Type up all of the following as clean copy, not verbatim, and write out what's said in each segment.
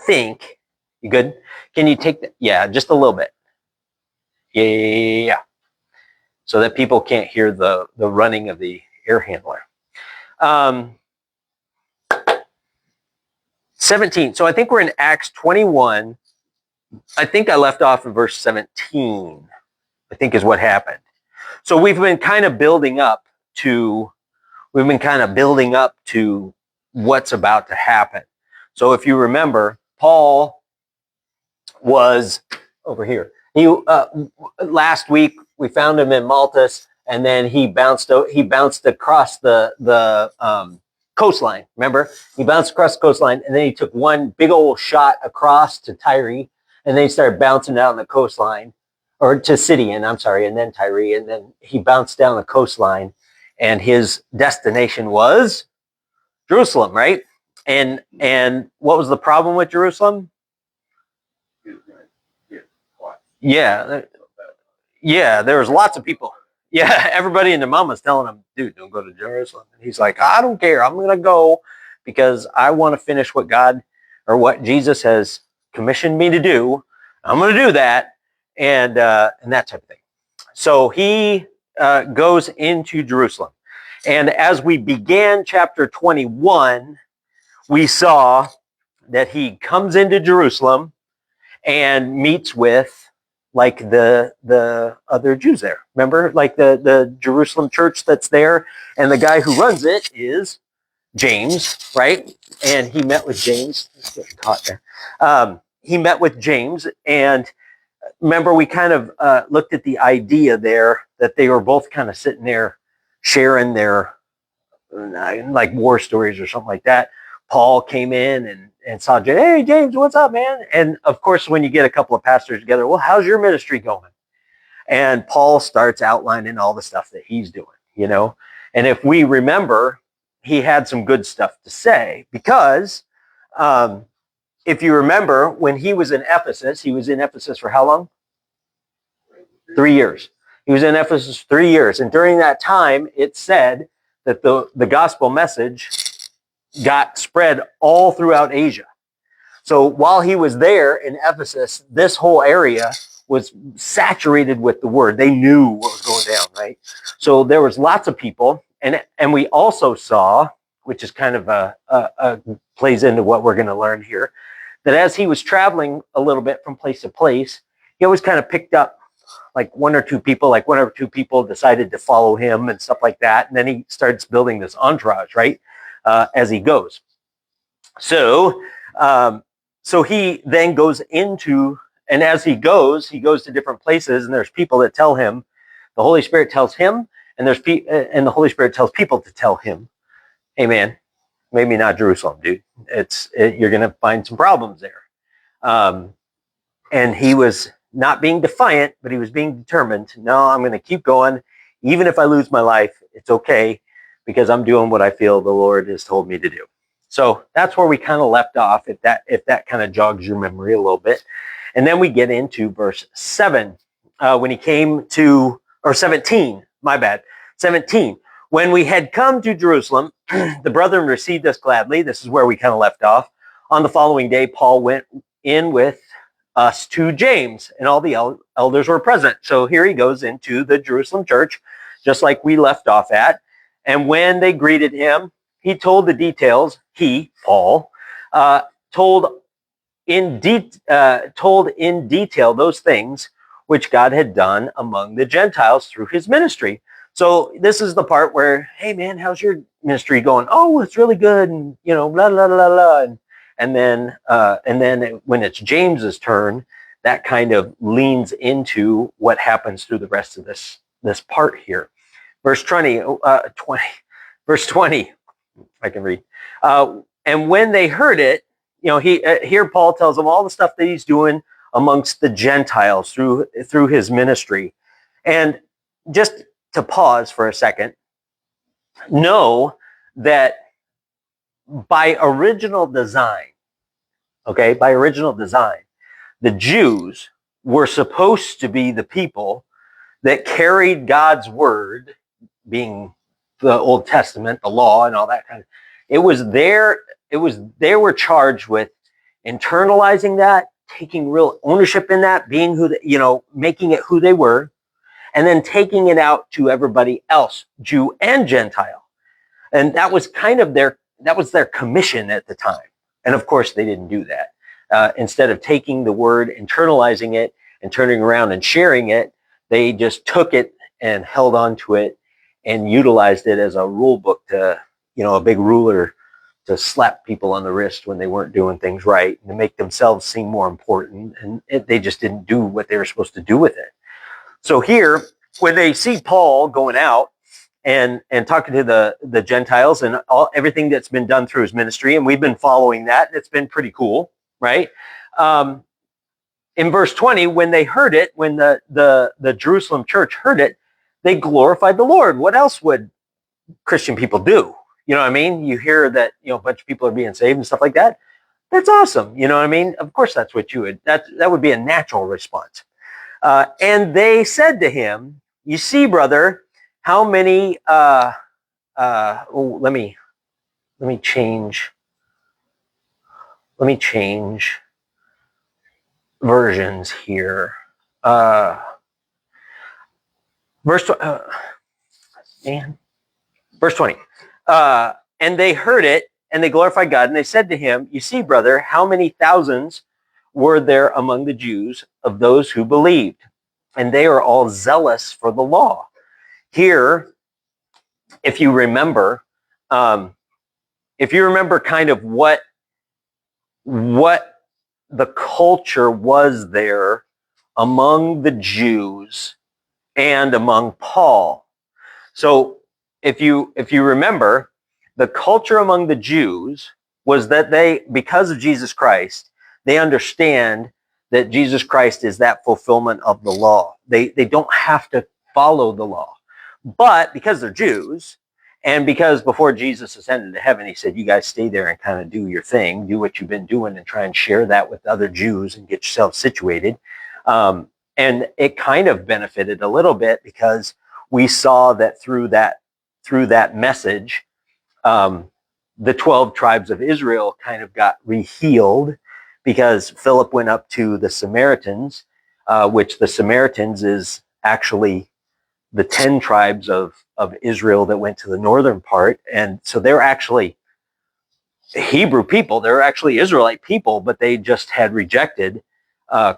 think. You good? Can you take that? Yeah, just a little bit. Yeah. So that people can't hear the running of the air handler. 17. So I think we're in Acts 21. I think I left off in verse 17, I think is what happened. So we've been kind of building up to what's about to happen. So if you remember, Paul was over here. Last week we found him in Maltus, and then he bounced across the coastline. Remember, he bounced across the coastline, and then he took one big old shot across to Tyre, and then he started bouncing down the coastline, or to Sidon, I'm sorry, and then Tyre, and then he bounced down the coastline, and his destination was Jerusalem, right? And what was the problem with Jerusalem? Yeah, there was lots of people. Yeah, everybody and their mama's telling him, dude, don't go to Jerusalem. And he's like, I don't care. I'm going to go because I want to finish what God or what Jesus has commissioned me to do. I'm going to do that. And that type of thing. So he goes into Jerusalem. And as we began chapter 21, we saw that he comes into Jerusalem and meets with like the other Jews there. Remember, like the Jerusalem church that's there, and the guy who runs it is James, right? And he met with James. It's getting caught there. He met with James, and remember, we kind of looked at the idea there that they were both kind of sitting there sharing their like war stories or something like that. Paul came in and saw James. Hey, James, what's up, man? And of course, when you get a couple of pastors together, well, how's your ministry going? And Paul starts outlining all the stuff that he's doing, you know? And if we remember, he had some good stuff to say because if you remember, when he was in Ephesus for how long? 3 years. He was in Ephesus 3 years. And during that time, it said that the gospel message got spread all throughout Asia. So while he was there in Ephesus, this whole area was saturated with the word. They knew what was going down, right? So there was lots of people. And we also saw, which is kind of plays into what we're going to learn here, that as he was traveling a little bit from place to place, he always kind of picked up like one or two people decided to follow him and stuff like that. And then he starts building this entourage, right? As he goes. So he then goes into, and as he goes to different places, and there's people that tell him, the Holy Spirit tells him, and the Holy Spirit tells people to tell him, hey man, maybe not Jerusalem, dude. You're going to find some problems there. And he was not being defiant, but he was being determined. No, I'm going to keep going. Even if I lose my life, it's okay because I'm doing what I feel the Lord has told me to do. So that's where we kind of left off, if that kind of jogs your memory a little bit. And then we get into verse 7, when he came to, or 17, my bad, 17. When we had come to Jerusalem, the brethren received us gladly. This is where we kind of left off. On the following day, Paul went in with us to James, and all the elders were present. So here he goes into the Jerusalem church, just like we left off at. And when they greeted him, he told the details. Paul, told in detail those things which God had done among the Gentiles through his ministry. So this is the part where, hey man, how's your ministry going? Oh, it's really good, and blah blah blah blah. And then when it's James's turn, that kind of leans into what happens through the rest of this part here. Verse 20, I can read. And when they heard it, here Paul tells them all the stuff that he's doing amongst the Gentiles through his ministry. And just to pause for a second, know that by original design, the Jews were supposed to be the people that carried God's word, being the Old Testament, the law, and all that kind of. They were charged with internalizing that, taking real ownership in that, being who, making it who they were, and then taking it out to everybody else, Jew and Gentile. And that was kind of their commission at the time. And of course, they didn't do that. Instead of taking the word, internalizing it, and turning around and sharing it, they just took it and held on to it and utilized it as a rule book to, a big ruler to slap people on the wrist when they weren't doing things right and to make themselves seem more important. And they just didn't do what they were supposed to do with it. So here, when they see Paul going out and talking to the Gentiles and everything that's been done through his ministry, and we've been following that, it's been pretty cool, right? In verse 20, when they heard it, when the Jerusalem church heard it, they glorified the Lord. What else would Christian people do? You know what I mean? You hear that, a bunch of people are being saved and stuff like that. That's awesome. You know what I mean? Of course, that's what that would be a natural response. And they said to him, you see, brother, how many, let me change versions here. Verse 20. And they heard it, and they glorified God, and they said to him, you see, brother, how many thousands were there among the Jews of those who believed? And they are all zealous for the law. Here, if you remember kind of what the culture was there among the Jews and among Paul. So if you remember, the culture among the Jews was that because of Jesus Christ, they understand that Jesus Christ is that fulfillment of the law. They don't have to follow the law. But because they're Jews, and because before Jesus ascended to heaven, he said, you guys stay there and kind of do your thing, do what you've been doing and try and share that with other Jews and get yourself situated. And it kind of benefited a little bit because we saw that through that message, the 12 tribes of Israel kind of got rehealed because Philip went up to the Samaritans, which the Samaritans is actually the 10 tribes of Israel that went to the northern part. And so they're actually Hebrew people. They're actually Israelite people, but they just had rejected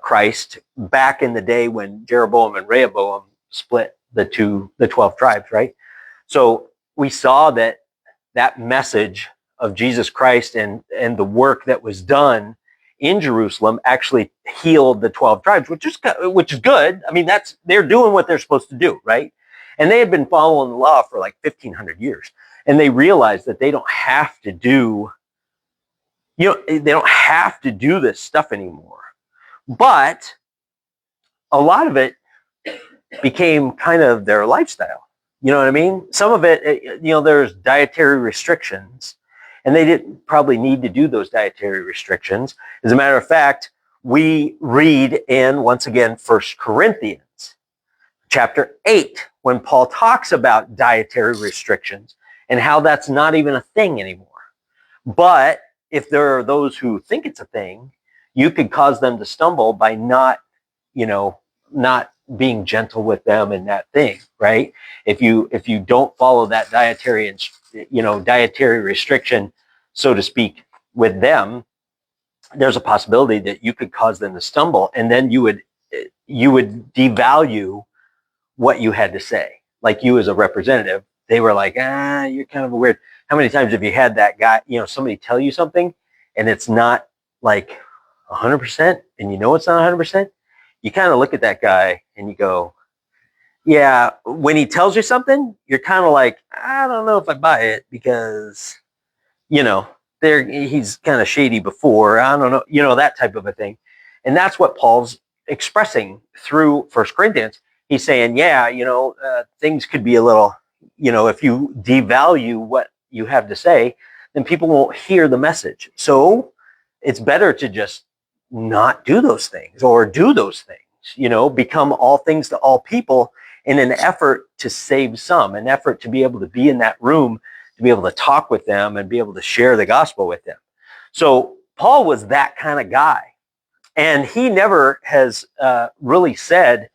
Christ back in the day when Jeroboam and Rehoboam split the 12 tribes, right? So we saw that message of Jesus Christ and the work that was done in Jerusalem actually healed the 12 tribes, which is good. I mean, they're doing what they're supposed to do, right? And they had been following the law for like 1,500 years. And they realized that they don't have to do, they don't have to do this stuff anymore. But a lot of it became kind of their lifestyle. You know what I mean? Some of it, there's dietary restrictions, and they didn't probably need to do those dietary restrictions. As a matter of fact, we read in, once again, 1 Corinthians chapter 8, when Paul talks about dietary restrictions and how that's not even a thing anymore. But if there are those who think it's a thing, you could cause them to stumble by not being gentle with them in that thing, right? If you don't follow that dietary restriction, so to speak, with them, there's a possibility that you could cause them to stumble, and then you would devalue what you had to say. Like you as a representative, they were like, you're kind of weird. How many times have you had that guy, somebody tell you something and it's not like 100% and it's not 100%? You kind of look at that guy and you go, yeah, when he tells you something, you're kind of like, I don't know if I buy it because, he's kind of shady before. I don't know, that type of a thing. And that's what Paul's expressing through 1 Corinthians. He's saying, things could be a little, if you devalue what you have to say, then people won't hear the message. So it's better to just not do those things or do those things, become all things to all people in an effort to save some, an effort to be able to be in that room, to be able to talk with them and be able to share the gospel with them. So Paul was that kind of guy. And he never has really said,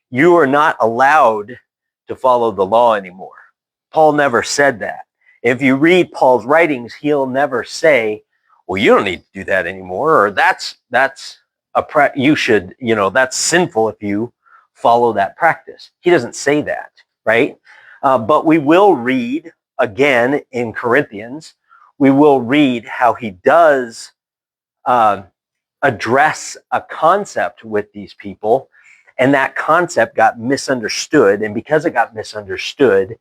you are not allowed to follow the law anymore. Paul never said that. If you read Paul's writings, he'll never say, well, you don't need to do that anymore, or that's you should, that's sinful if you follow that practice. He doesn't say that, right? But we will read again in Corinthians, we will read how he does address a concept with these people, and that concept got misunderstood. And because it got misunderstood,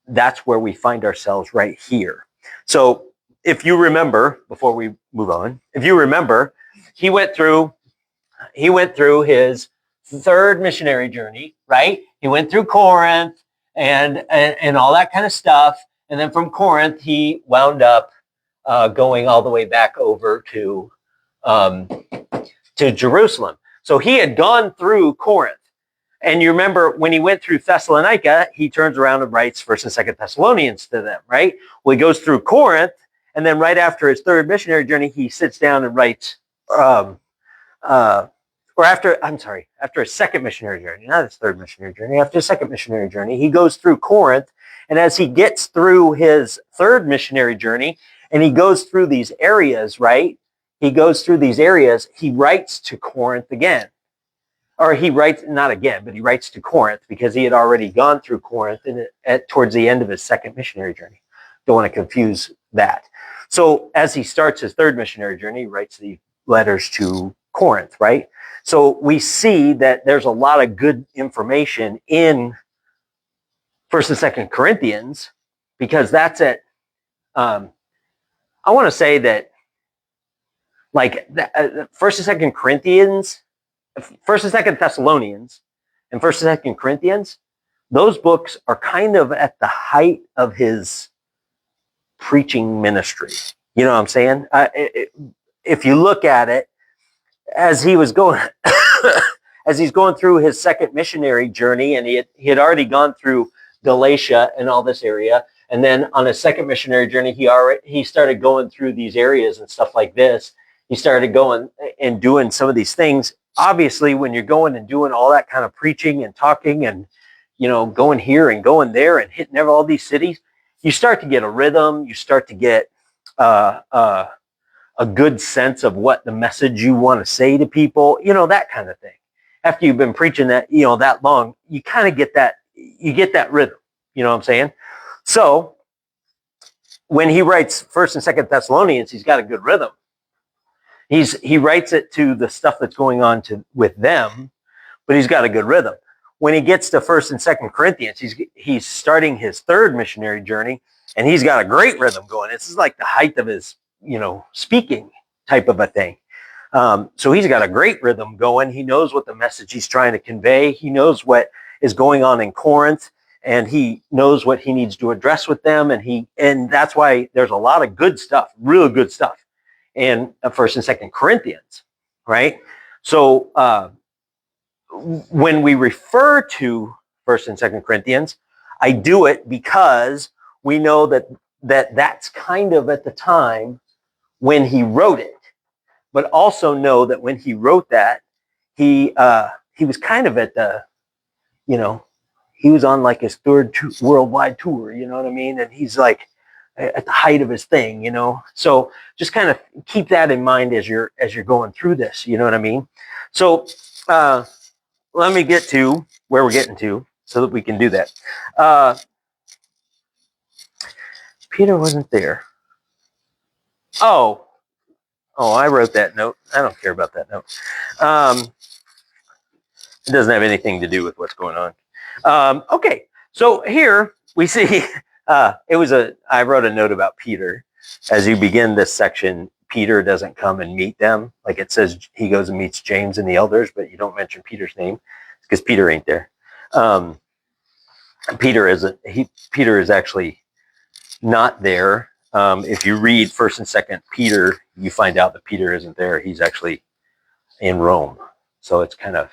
that's where we find ourselves right here. So if you remember, before we move on, if you remember, he went through his third missionary journey, right? He went through Corinth and all that kind of stuff. And then from Corinth, he wound up going all the way back over to Jerusalem. So he had gone through Corinth. And you remember when he went through Thessalonica, he turns around and writes 1st and 2nd Thessalonians to them, right? Well, he goes through Corinth, and then right after his third missionary journey, he sits down and writes, after his second missionary journey, not his third missionary journey, after his second missionary journey, he goes through Corinth. And as he gets through his third missionary journey, and he goes through these areas, right? He goes through these areas, he writes to Corinth again. Or he writes, not again, but he writes to Corinth because he had already gone through Corinth towards the end of his second missionary journey. Don't want to confuse that. So as he starts his third missionary journey, he writes the letters to Corinth, right? So we see that there's a lot of good information in 1st and 2nd Corinthians, because that's I want to say that, like, 1st and 2nd Corinthians, 1st and 2nd Thessalonians, and 1st and 2nd Corinthians, those books are kind of at the height of his preaching ministry. You know what I'm saying? If you look at it, as he was going, as he's going through his second missionary journey, and he had already gone through Galatia and all this area, and then on his second missionary journey, he started going through these areas and stuff like this. He started going and doing some of these things. Obviously, when you're going and doing all that kind of preaching and talking and, going here and going there and hitting all these cities, you start to get a rhythm. You start to get a good sense of what the message you want to say to people, that kind of thing. After you've been preaching that, that long, you kind of get that, rhythm. You know what I'm saying? So when he writes 1st and 2nd Thessalonians, he's got a good rhythm. He writes it to the stuff that's going on with them, but he's got a good rhythm. When he gets to 1st and 2nd Corinthians, he's starting his third missionary journey, and he's got a great rhythm going. This is like the height of his, speaking type of a thing. So he's got a great rhythm going. He knows what the message he's trying to convey. He knows what is going on in Corinth, and he knows what he needs to address with them. And that's why there's a lot of good stuff, real good stuff, in 1st and 2nd Corinthians, right? So when we refer to 1st and 2nd Corinthians, I do it because we know that's kind of at the time when he wrote it, but also know that when he wrote that, he was kind of at the, he was on like his third worldwide tour, you know what I mean? And he's like at the height of his thing, So just kind of keep that in mind as you're going through this, you know what I mean? So let me get to where we're getting to so that we can do that. Peter wasn't there. Oh, I wrote that note. I don't care about that note. It doesn't have anything to do with what's going on. Okay, so here we see I wrote a note about Peter. As you begin this section, Peter doesn't come and meet them. Like it says, he goes and meets James and the elders, but you don't mention Peter's name because Peter ain't there. Peter is actually not there. If you read 1st and 2nd Peter, you find out that Peter isn't there. He's actually in Rome. So it's kind of,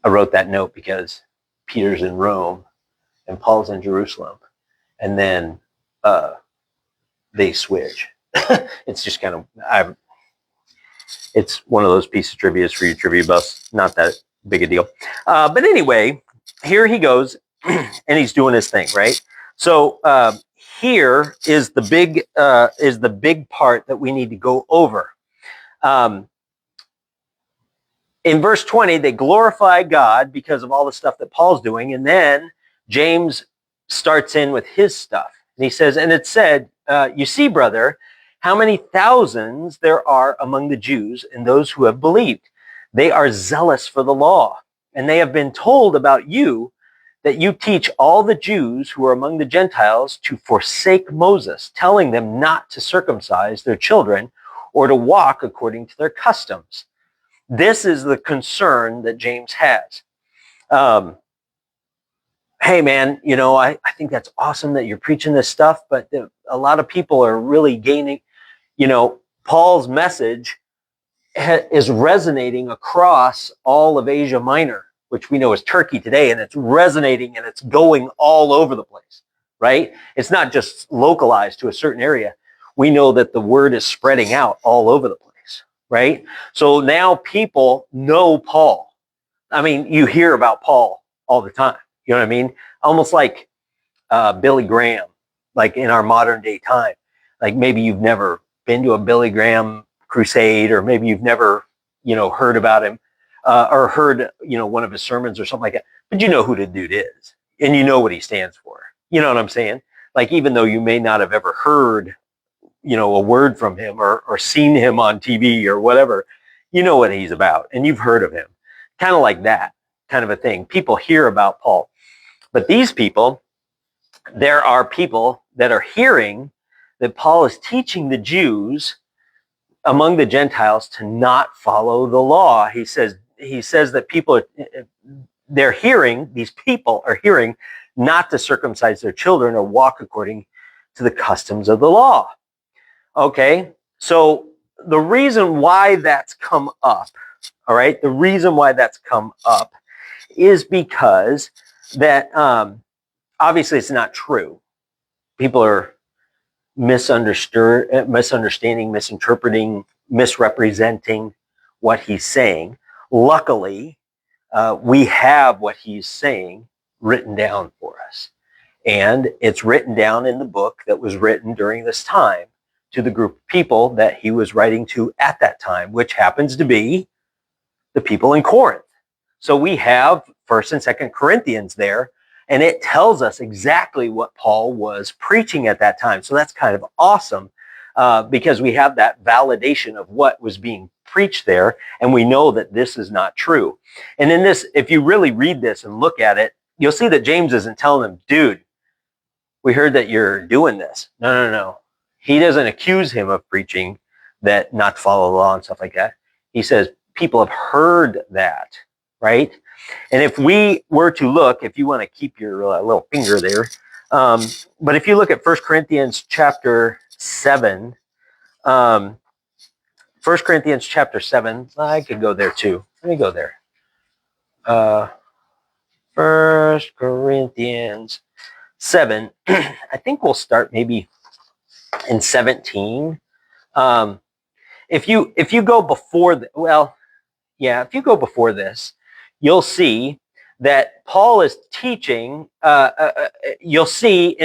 I wrote that note because Peter's in Rome and Paul's in Jerusalem. And then they switch. It's just kind of, it's one of those pieces of trivia for you trivia buffs. Not that big a deal. But anyway, here he goes, and he's doing his thing, right? So here is the big part that we need to go over. In verse 20, they glorify God because of all the stuff that Paul's doing, and then James starts in with his stuff. And he says, and it said, you see, brother, how many thousands there are among the Jews and those who have believed. They are zealous for the law, and they have been told about you that you teach all the Jews who are among the Gentiles to forsake Moses, telling them not to circumcise their children or to walk according to their customs. This is the concern that James has. Hey, man, I think that's awesome that you're preaching this stuff, but a lot of people are really gaining, Paul's message is resonating across all of Asia Minor, which we know is Turkey today, and it's resonating and it's going all over the place, right? It's not just localized to a certain area. We know that the word is spreading out all over the place, right? So now people know Paul. I mean, you hear about Paul all the time. You know what I mean? Almost like Billy Graham, like in our modern day time. Like maybe you've never been to a Billy Graham crusade, or maybe you've never, heard about him or heard, one of his sermons or something like that. But you know who the dude is, and you know what he stands for. You know what I'm saying? Like even though you may not have ever heard, a word from him or seen him on TV or whatever, you know what he's about, and you've heard of him. Kind of like that kind of a thing. People hear about Paul. But these people, there are people that are hearing that Paul is teaching the Jews among the Gentiles to not follow the law. He says that these people are hearing not to circumcise their children or walk according to the customs of the law. Okay, so the reason why that's come up, all right, the reason why that's come up is because that obviously it's not true. People are misunderstanding, misinterpreting, misrepresenting what he's saying. Luckily, we have what he's saying written down for us. And it's written down in the book that was written during this time to the group of people that he was writing to at that time, which happens to be the people in Corinth. So we have 1st and 2nd Corinthians there, and it tells us exactly what Paul was preaching at that time. So that's kind of awesome because we have that validation of what was being preached there, and we know that this is not true. And in this, if you really read this and look at it, you'll see that James isn't telling them, dude, we heard that you're doing this. No. He doesn't accuse him of preaching that not to follow the law and stuff like that. He says, people have heard that, right? And if we were to look, if you want to keep your little finger there, but if you look at 1 Corinthians chapter 7, 1 Corinthians chapter 7, I could go there too. Let me go there. 1 Corinthians 7, I think we'll start maybe in 17. If you go before, if you go before this, you'll see that Paul is teaching, you'll see,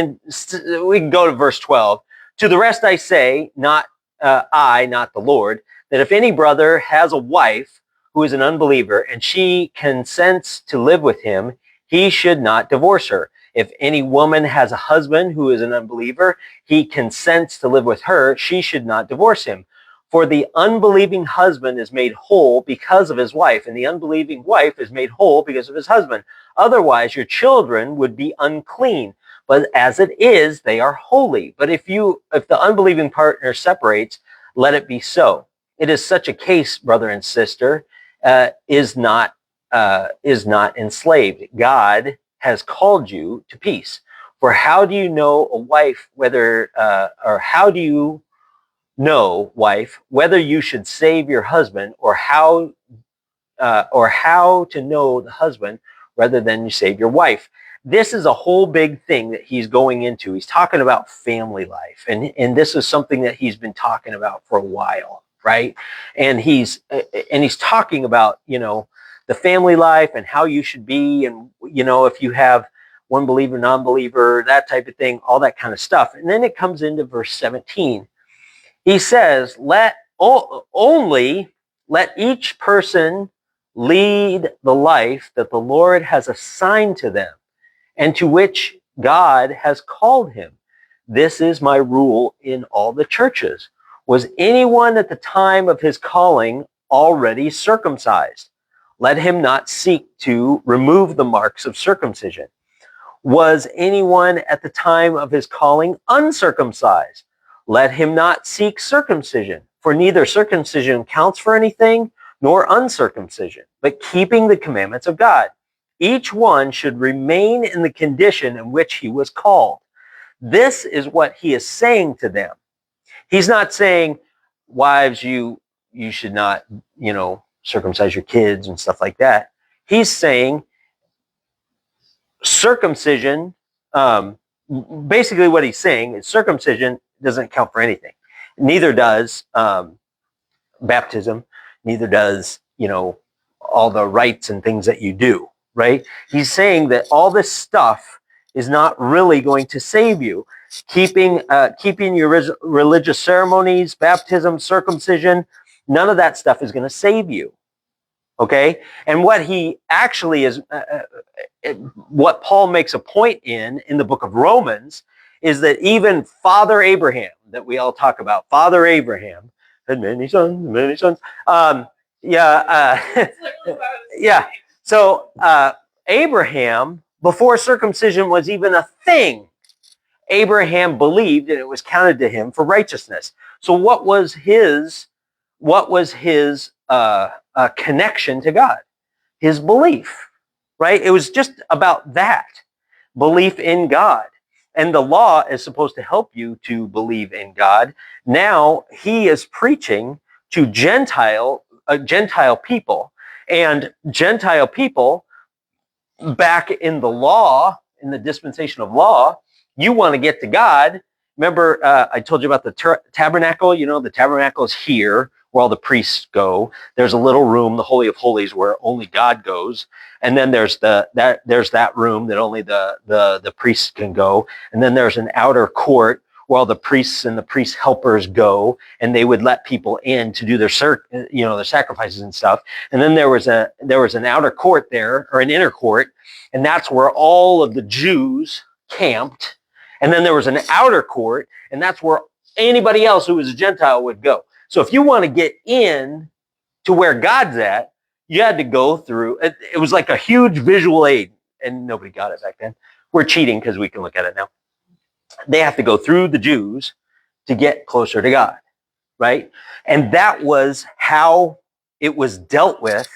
we can go to verse 12. To the rest I say, not the Lord, that if any brother has a wife who is an unbeliever and she consents to live with him, he should not divorce her. If any woman has a husband who is an unbeliever, he consents to live with her, she should not divorce him. For the unbelieving husband is made whole because of his wife, and the unbelieving wife is made whole because of his husband. Otherwise, your children would be unclean, but as it is, they are holy. But if the unbelieving partner separates, let it be so. It is such a case, brother and sister, is not enslaved. God has called you to peace. For how do you know a wife how do you know, wife, whether you should save your husband, or how to know the husband rather than you save your wife? this is a whole big thing that he's going into. He's talking about family life, and this is something that he's been talking about for a while, right? And he's talking about, the family life and how you should be, and if you have one believer, non-believer, that type of thing, all that kind of stuff. And then it comes into verse 17. He says, let each person lead the life that the Lord has assigned to them and to which God has called him. This is my rule in all the churches. Was anyone at the time of his calling already circumcised? Let him not seek to remove the marks of circumcision. Was anyone at the time of his calling uncircumcised? Let him not seek circumcision, for neither circumcision counts for anything, nor uncircumcision, but keeping the commandments of God. Each one should remain in the condition in which he was called. This is what he is saying to them. He's not saying, wives, you should not, circumcise your kids and stuff like that. He's saying circumcision, basically what he's saying is circumcision doesn't count for anything. Neither does baptism, neither does, all the rites and things that you do, right? He's saying that all this stuff is not really going to save you. Keeping your religious ceremonies, baptism, circumcision, none of that stuff is going to save you. Okay? And what he actually is, what Paul makes a point in the book of Romans, is that even Father Abraham, that we all talk about, Father Abraham had many sons. Yeah. So Abraham, before circumcision was even a thing, Abraham believed and it was counted to him for righteousness. So what was his connection to God? His belief, right? It was just about that, belief in God. And the law is supposed to help you to believe in God. Now he is preaching to Gentile people. And Gentile people, back in the law, in the dispensation of law, you want to get to God. Remember, I told you about the tabernacle. The tabernacle is here where all the priests go. There's a little room, the Holy of Holies, where only God goes. And then there's that room that only the priests can go. And then there's an outer court where all the priests and the priest helpers go, and they would let people in to do their sacrifices and stuff. And then there was an outer court there, or an inner court, and that's where all of the Jews camped. And then there was an outer court, and that's where anybody else who was a Gentile would go. So if you want to get in to where God's at, you had to go through, it was like a huge visual aid, and nobody got it back then. We're cheating because we can look at it now. They have to go through the Jews to get closer to God, right? And that was how it was dealt with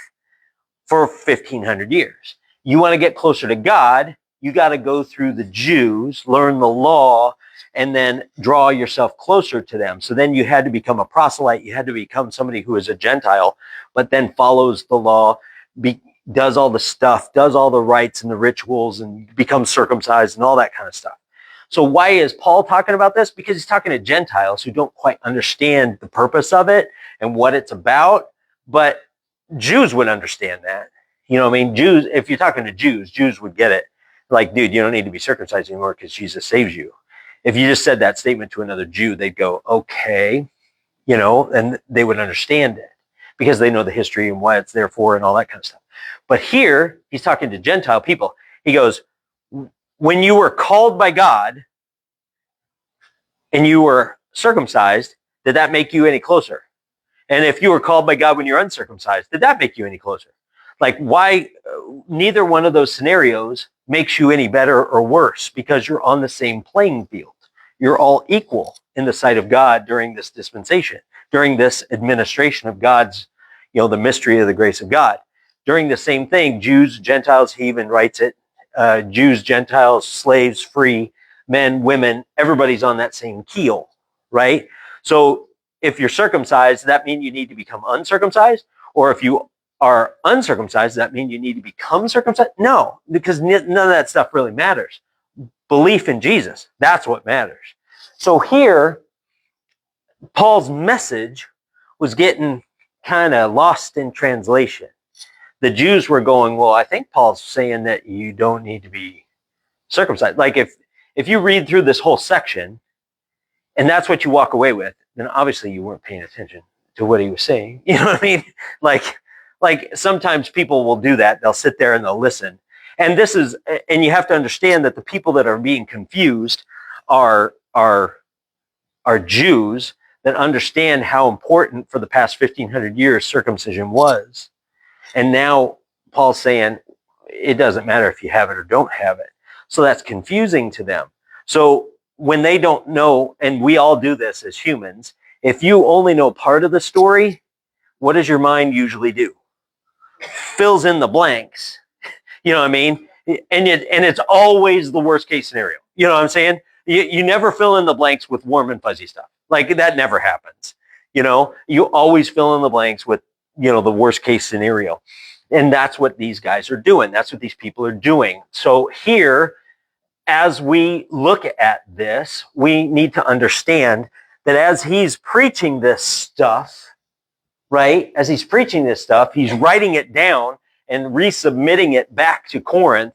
for 1,500 years. You want to get closer to God, you got to go through the Jews, learn the law, and then draw yourself closer to them. So then you had to become a proselyte. You had to become somebody who is a Gentile, but then follows the law, does all the stuff, does all the rites and the rituals, and becomes circumcised and all that kind of stuff. So why is Paul talking about this? Because he's talking to Gentiles who don't quite understand the purpose of it and what it's about. But Jews would understand that. Jews, if you're talking to Jews would get it. Like, dude, you don't need to be circumcised anymore because Jesus saves you. If you just said that statement to another Jew, they'd go, okay, and they would understand it because they know the history and why it's there for and all that kind of stuff. But here, he's talking to Gentile people. He goes, when you were called by God and you were circumcised, did that make you any closer? And if you were called by God when you're uncircumcised, did that make you any closer? Like, why? Neither one of those scenarios makes you any better or worse because you're on the same playing field. You're all equal in the sight of God during this dispensation, during this administration of God's, the mystery of the grace of God. During the same thing, Jews, Gentiles, he even writes it, Jews, Gentiles, slaves, free, men, women, everybody's on that same keel, right? So if you're circumcised, does that mean you need to become uncircumcised? Or if you are uncircumcised, does that mean you need to become circumcised? No, because none of that stuff really matters. Belief in Jesus, that's what matters. So here, Paul's message was getting kind of lost in translation. The Jews were going, well, I think Paul's saying that you don't need to be circumcised. Like if you read through this whole section and that's what you walk away with, then obviously you weren't paying attention to what he was saying. You know what I mean? Like sometimes people will do that. They'll sit there and they'll listen. And you have to understand that the people that are being confused are Jews that understand how important for the past 1,500 years circumcision was. And now Paul's saying it doesn't matter if you have it or don't have it. So that's confusing to them. So when they don't know, and we all do this as humans, if you only know part of the story, what does your mind usually do? Fills in the blanks. You know what I mean? And it's always the worst case scenario. You know what I'm saying? You never fill in the blanks with warm and fuzzy stuff. Like that never happens. You know, you always fill in the blanks with, the worst case scenario. And that's what these guys are doing. That's what these people are doing. So here, as we look at this, we need to understand that as he's preaching this stuff, right? As he's preaching this stuff, he's writing it down and resubmitting it back to Corinth.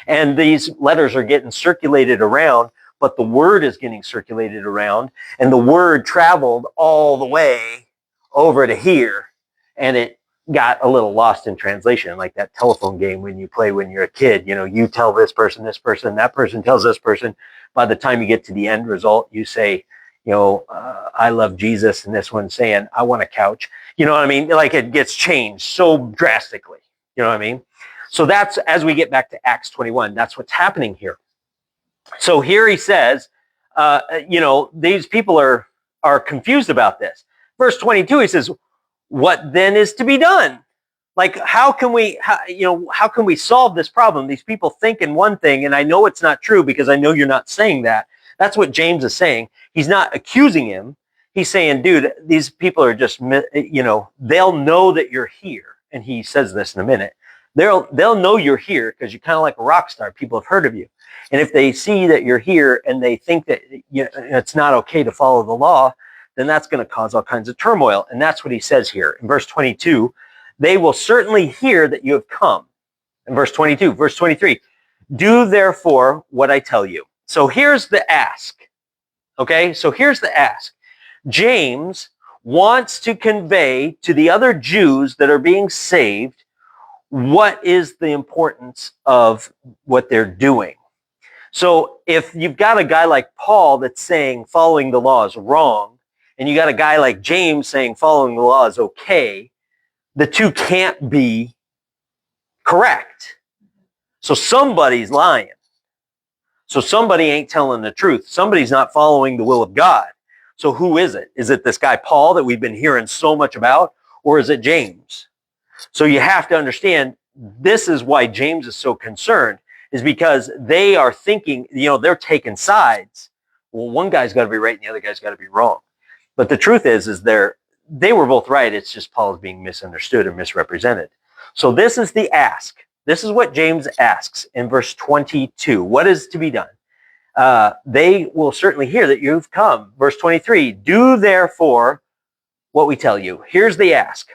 And these letters are getting circulated around, but the word is getting circulated around, and the word traveled all the way over to here, and it got a little lost in translation, like that telephone game when you play when you're a kid. You tell this person, that person tells this person. By the time you get to the end result, you say, I love Jesus, and this one's saying, I want a couch. You know what I mean? Like it gets changed so drastically. You know what I mean? So that's, as we get back to Acts 21, that's what's happening here. So here he says, these people are confused about this. Verse 22, he says, what then is to be done? Like, how can we solve this problem? These people think in one thing, and I know it's not true because I know you're not saying that. That's what James is saying. He's not accusing him. He's saying, dude, these people are just, they'll know that you're here. And he says this in a minute. They'll know you're here because you're kind of like a rock star. People have heard of you. And if they see that you're here and they think that it's not okay to follow the law, then that's going to cause all kinds of turmoil. And that's what he says here. In verse 22, they will certainly hear that you have come. In verse 22, verse 23, do therefore what I tell you. So here's the ask. Okay, so here's the ask. James wants to convey to the other Jews that are being saved what is the importance of what they're doing. So if you've got a guy like Paul that's saying following the law is wrong, and you got a guy like James saying following the law is okay, the two can't be correct. So somebody's lying. So somebody ain't telling the truth. Somebody's not following the will of God. So who is it? Is it this guy Paul that we've been hearing so much about, or is it James? So you have to understand, this is why James is so concerned, is because they are thinking, they're taking sides. Well, one guy's got to be right and the other guy's got to be wrong. But the truth is they were both right. It's just Paul is being misunderstood and misrepresented. So this is the ask. This is what James asks in verse 22. What is to be done? They will certainly hear that you've come. Verse 23, do therefore what we tell you. Here's the ask.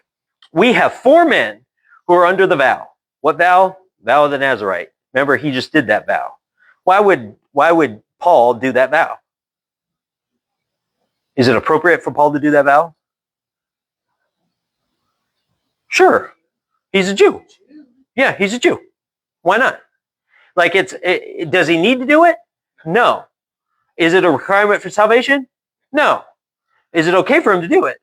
We have 4 men who are under the vow. What vow? Vow of the Nazarite. Remember, he just did that vow. Why would Paul do that vow? Is it appropriate for Paul to do that vow? Sure. He's a Jew. Yeah, he's a Jew. Why not? Like, does he need to do it? No. Is it a requirement for salvation? No. Is it okay for him to do it?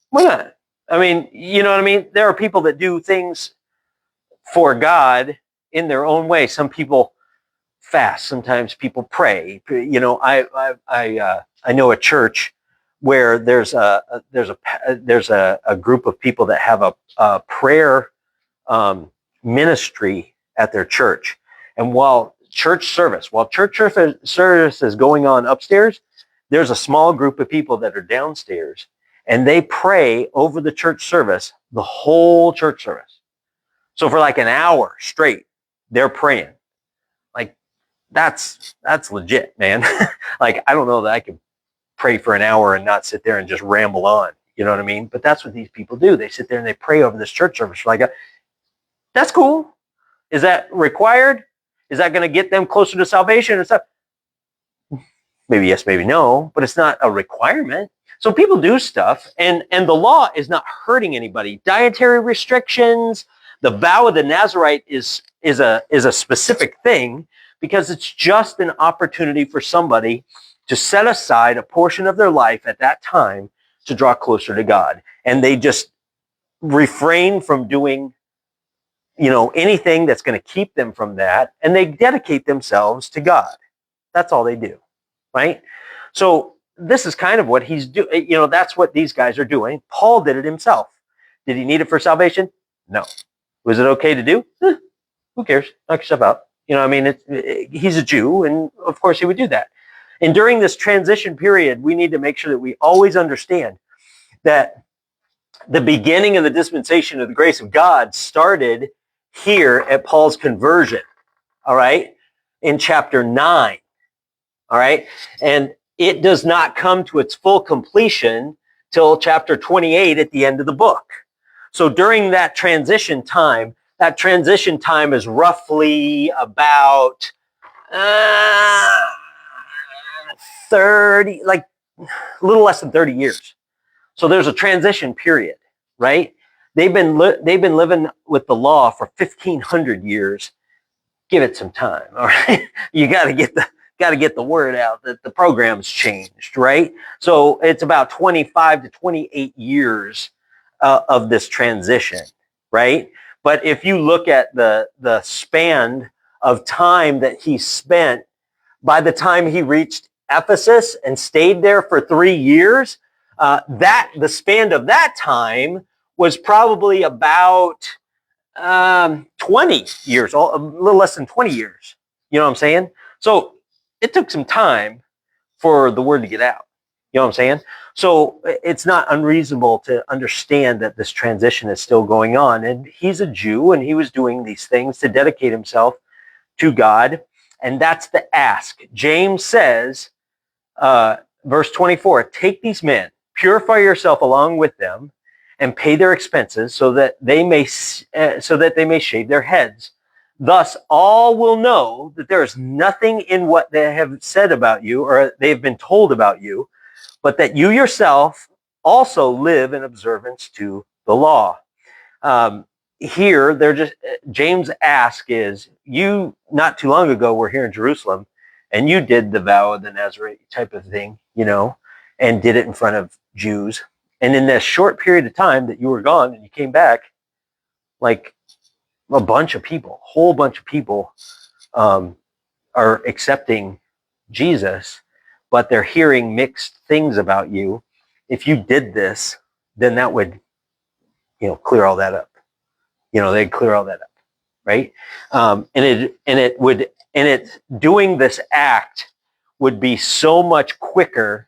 Why not? I mean, you know what I mean? There are people that do things for God in their own way. Some people fast. Sometimes people pray. I know a church where there's a group of people that have a prayer ministry at their church. And while church service is going on upstairs, there's a small group of people that are downstairs, and they pray over the church service, the whole church service. So for like an hour straight, they're praying. Like that's legit, man. Like I don't know that I could pray for an hour and not sit there and just ramble on. You know what I mean? But that's what these people do. They sit there and they pray over this church service. Like, that's cool. Is that required? Is that going to get them closer to salvation and stuff? Maybe yes, maybe no, but it's not a requirement. So people do stuff, and the law is not hurting anybody. Dietary restrictions, the vow of the Nazarite is a specific thing because it's just an opportunity for somebody to set aside a portion of their life at that time to draw closer to God. And they just refrain from doing, anything that's going to keep them from that. And they dedicate themselves to God. That's all they do. Right? So this is kind of what he's doing. That's what these guys are doing. Paul did it himself. Did he need it for salvation? No. Was it okay to do? Who cares? Knock yourself out. He's a Jew, and of course he would do that. And during this transition period, we need to make sure that we always understand that the beginning of the dispensation of the grace of God started here at Paul's conversion, all right, in chapter 9, all right? And it does not come to its full completion till chapter 28 at the end of the book. So during that transition time is roughly about 30, like a little less than 30 years. So there's a transition period, right? They've been living with the law for 1,500 years. Give it some time, all right? You got to get the word out that the program's changed, right? So it's about 25 to 28 years of this transition, right? But if you look at the span of time that he spent, by the time he reached Ephesus and stayed there for 3 years, the span of that time was probably about 20 years, a little less than 20 years. You know what I'm saying? So it took some time for the word to get out. You know what I'm saying? So it's not unreasonable to understand that this transition is still going on. And he's a Jew, and he was doing these things to dedicate himself to God. And that's the ask. James says, verse 24, take these men, purify yourself along with them, and pay their expenses so that they may shave their heads. Thus, all will know that there is nothing in what they have said about you or they have been told about you, but that you yourself also live in observance to the law. Here, James' ask is, you not too long ago were here in Jerusalem, and you did the vow of the Nazarite type of thing, and did it in front of Jews. And in this short period of time that you were gone and you came back, like a whole bunch of people are accepting Jesus, but they're hearing mixed things about you. If you did this, then that would, clear all that up. They'd clear all that up, right? Doing this act would be so much quicker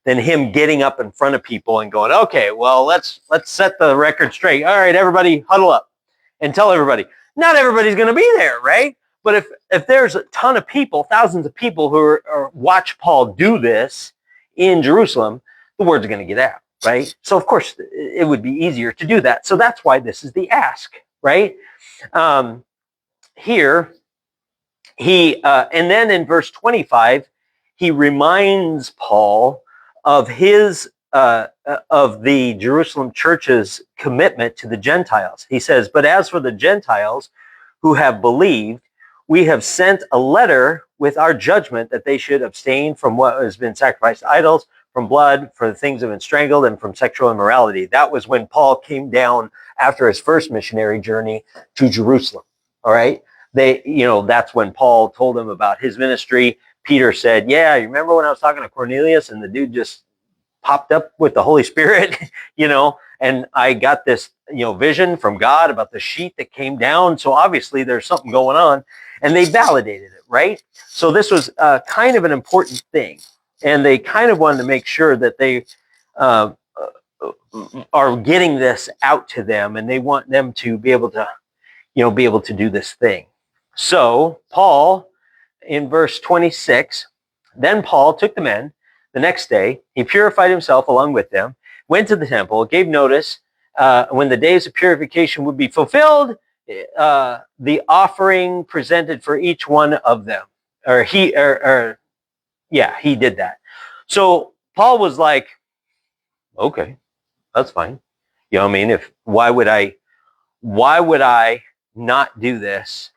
than him getting up in front of people and going, okay, well, let's set the record straight. All right, everybody huddle up and tell everybody. Not everybody's going to be there, right? But if there's a ton of people, thousands of people who watch Paul do this in Jerusalem, the word's going to get out, right? So, of course, it would be easier to do that. So that's why this is the ask, right? Here, and then in verse 25, he reminds Paul of of the Jerusalem church's commitment to the Gentiles. He says, but as for the Gentiles who have believed, we have sent a letter with our judgment that they should abstain from what has been sacrificed to idols, from blood, for the things that have been strangled, and from sexual immorality. That was when Paul came down after his first missionary journey to Jerusalem. All right. That's when Paul told them about his ministry. Peter said, yeah, you remember when I was talking to Cornelius and the dude just popped up with the Holy Spirit, and I got this, vision from God about the sheet that came down. So obviously there's something going on, and they validated it, right? So this was kind of an important thing, and they kind of wanted to make sure that they are getting this out to them, and they want them to be able to, be able to do this thing. So Paul, in verse 26, then Paul took the men the next day. He purified himself along with them, went to the temple, gave notice when the days of purification would be fulfilled, the offering presented for each one of them. He did that. So Paul was like, okay, that's fine. You know what I mean? Why would I not do this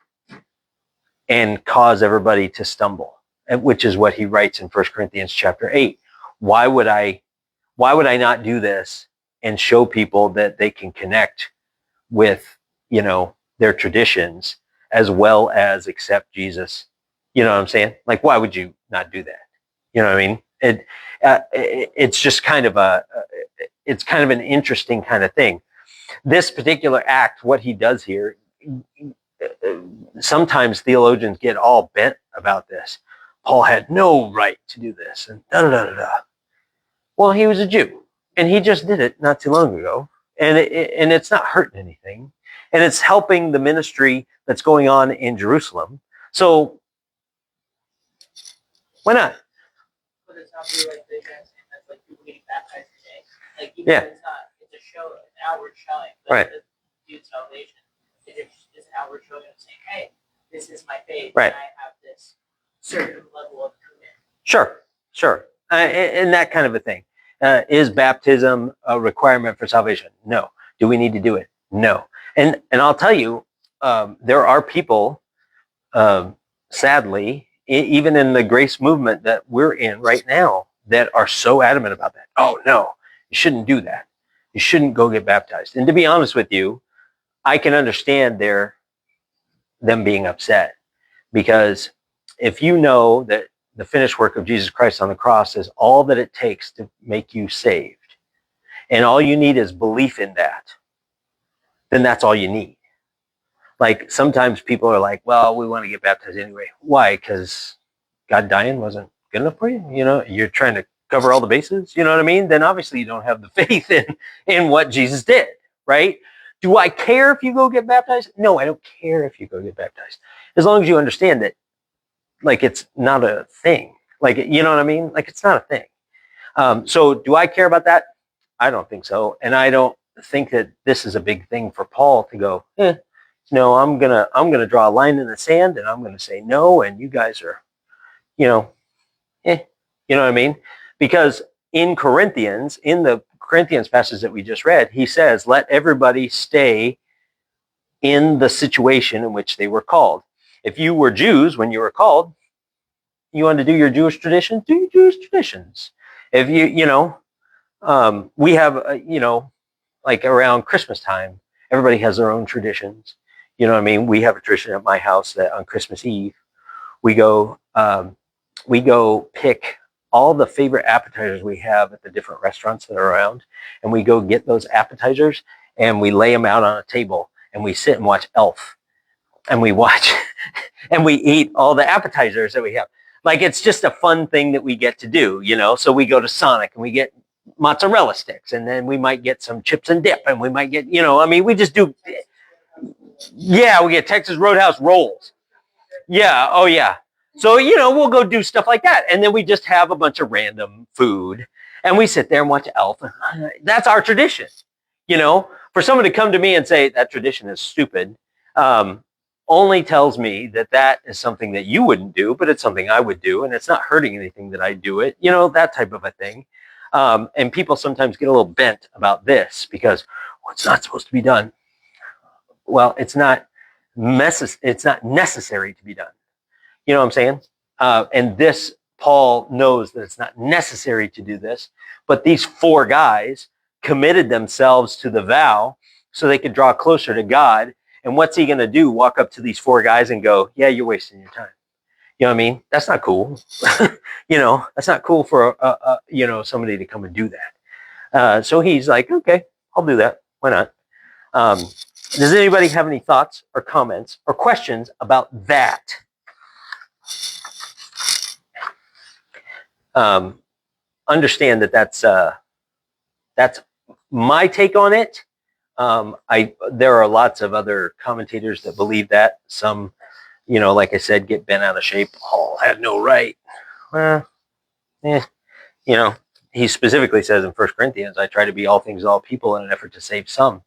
and cause everybody to stumble? Which is what he writes in 1 Corinthians chapter 8. Why would I not do this and show people that they can connect with, their traditions as well as accept Jesus? You know what I'm saying? Like, why would you not do that? You know what I mean? It's just kind of it's kind of an interesting kind of thing. This particular act, what he does here, sometimes theologians get all bent about this. Paul had no right to do this, and da da da da. Well, he was a Jew, and he just did it not too long ago, and it's not hurting anything, and it's helping the ministry that's going on in Jerusalem. So why not? But it's not really like the exact same as like people getting baptized today. Like even if it's not, it's a show, an outward showing. Right. Due salvation, it is an outward showing of saying, "Hey, this is my faith, right, and I have this certain level of commitment." Sure, and that kind of a thing. Is baptism a requirement for salvation? No. Do we need to do it? No. And I'll tell you, there are people, sadly, even in the grace movement that we're in right now, that are so adamant about that. Oh no, you shouldn't do that. You shouldn't go get baptized. And to be honest with you, I can understand them being upset, because if you know that the finished work of Jesus Christ on the cross is all that it takes to make you saved, and all you need is belief in that, then that's all you need. Like, sometimes people are like, well, we want to get baptized anyway. Why? Because God dying wasn't good enough for you? You're trying to cover all the bases, you know what I mean? Then obviously you don't have the faith in what Jesus did, right? Do I care if you go get baptized? No, I don't care if you go get baptized. As long as you understand that, like, it's not a thing. Like, you know what I mean? Like, it's not a thing. So do I care about that? I don't think so. And I don't think that this is a big thing for Paul to go, no, I'm gonna draw a line in the sand, and I'm gonna say no, and you guys are, you know what I mean? Because in the Corinthians passage that we just read, he says, let everybody stay in the situation in which they were called. If you were Jews when you were called, you wanted to do your Jewish tradition, do your Jewish traditions. If we have, like around Christmas time, everybody has their own traditions. You know what I mean? We have a tradition at my house that on Christmas Eve, we go pick all the favorite appetizers we have at the different restaurants that are around, and we go get those appetizers and we lay them out on a table, and we sit and watch Elf, and we watch and we eat all the appetizers that we have. Like, it's just a fun thing that we get to do, So we go to Sonic and we get mozzarella sticks, and then we might get some chips and dip, and we might get, we just do. Yeah, we get Texas Roadhouse rolls. Yeah, oh yeah. So, we'll go do stuff like that. And then we just have a bunch of random food, and we sit there and watch Elf. That's our tradition. For someone to come to me and say that tradition is stupid, only tells me that is something that you wouldn't do, but it's something I would do, and it's not hurting anything that I do it, that type of a thing. And people sometimes get a little bent about this because, it's not supposed to be done. Well, it's not necessary to be done. You know what I'm saying? And this, Paul knows that it's not necessary to do this, but these 4 guys committed themselves to the vow so they could draw closer to God. And what's he going to do? Walk up to these 4 guys and go, yeah, you're wasting your time. You know what I mean? That's not cool. That's not cool for, somebody to come and do that. So he's like, okay, I'll do that. Why not? Does anybody have any thoughts or comments or questions about that? Understand that that's my take on it. There are lots of other commentators that believe that. Some, like I said, get bent out of shape. Paul had no right. Well, he specifically says in 1 Corinthians, I try to be all things to all people in an effort to save some.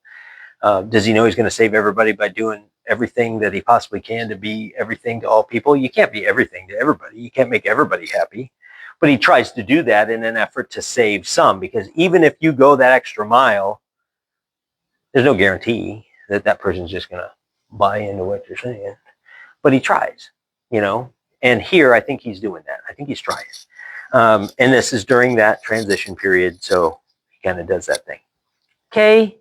Does he know he's going to save everybody by doing everything that he possibly can to be everything to all people? You can't be everything to everybody. You can't make everybody happy. But he tries to do that in an effort to save some, because even if you go that extra mile, there's no guarantee that that person's just going to buy into what you're saying. But he tries, and here I think he's doing that. I think he's trying. And this is during that transition period, so he kind of does that thing. Okay.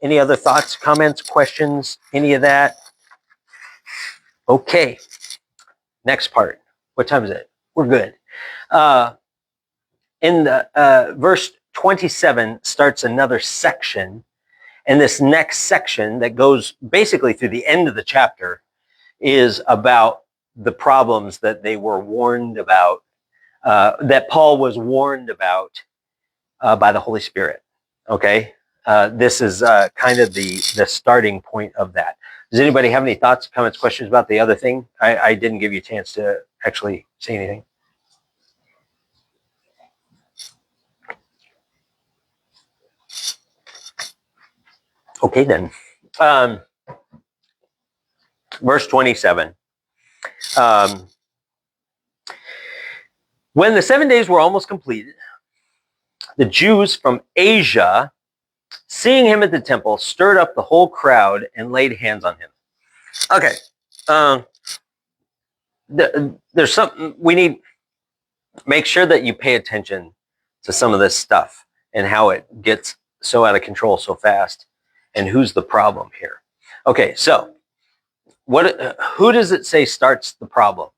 Any other thoughts, comments, questions, any of that? Okay. Next part. What time is it? We're good. In the verse 27 starts another section, and this next section that goes basically through the end of the chapter is about the problems that they were warned about, that Paul was warned about by the Holy Spirit. Okay? This is kind of the starting point of that. Does anybody have any thoughts, comments, questions about the other thing? I didn't give you a chance to actually say anything. Okay, then. Verse 27. When the 7 days were almost completed, the Jews from Asia, seeing him at the temple, stirred up the whole crowd and laid hands on him. Okay. There's something we need. Make sure that you pay attention to some of this stuff and how it gets so out of control so fast, and who's the problem here. Okay, so who does it say starts the problem?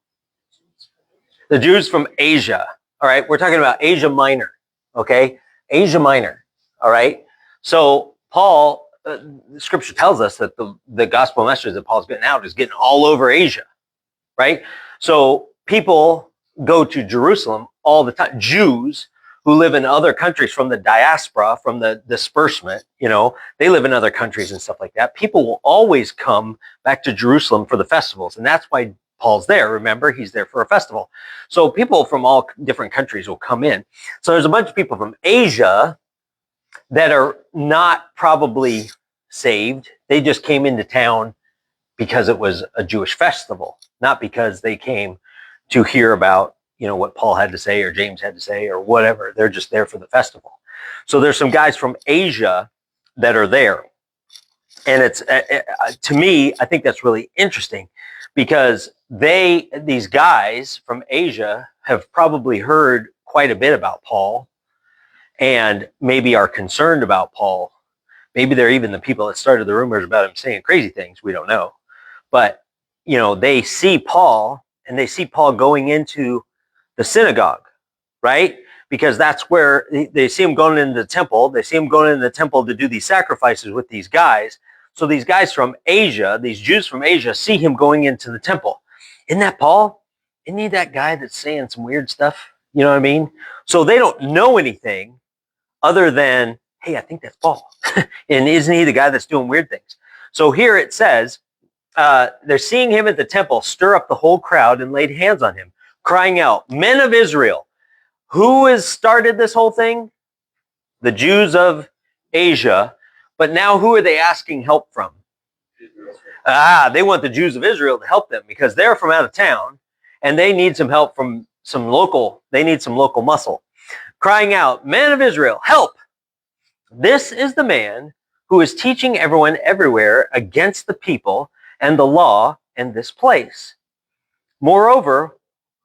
The Jews from Asia. All right, we're talking about Asia Minor. Okay, Asia Minor. All right, so Paul, the scripture tells us that the gospel message that Paul's getting out is getting all over Asia, right? So people go to Jerusalem all the time. Jews who live in other countries from the diaspora, from the disbursement, they live in other countries and stuff like that. People will always come back to Jerusalem for the festivals. And that's why Paul's there. Remember, he's there for a festival. So people from all different countries will come in. So there's a bunch of people from Asia that are not probably saved. They just came into town because it was a Jewish festival, not because they came to hear about, what Paul had to say or James had to say or whatever. They're just there for the festival. So there's some guys from Asia that are there. And it's, to me, I think that's really interesting, because these guys from Asia have probably heard quite a bit about Paul and maybe are concerned about Paul. Maybe they're even the people that started the rumors about him saying crazy things. We don't know. But, they see Paul, and they see Paul going into the synagogue, right? Because that's where they see him going into the temple. They see him going into the temple to do these sacrifices with these guys. So these guys from Asia, these Jews from Asia, see him going into the temple. Isn't that Paul? Isn't he that guy that's saying some weird stuff? You know what I mean? So they don't know anything other than, hey, I think that's Paul. And isn't he the guy that's doing weird things? So here it says, they're seeing him at the temple, stir up the whole crowd and laid hands on him, crying out, men of Israel. Who has started this whole thing? The Jews of Asia. But now who are they asking help from? They want the Jews of Israel to help them because they're from out of town and they need some help from they need some local muscle. Crying out, men of Israel, help! This is the man who is teaching everyone everywhere against the people and the law and this place. Moreover,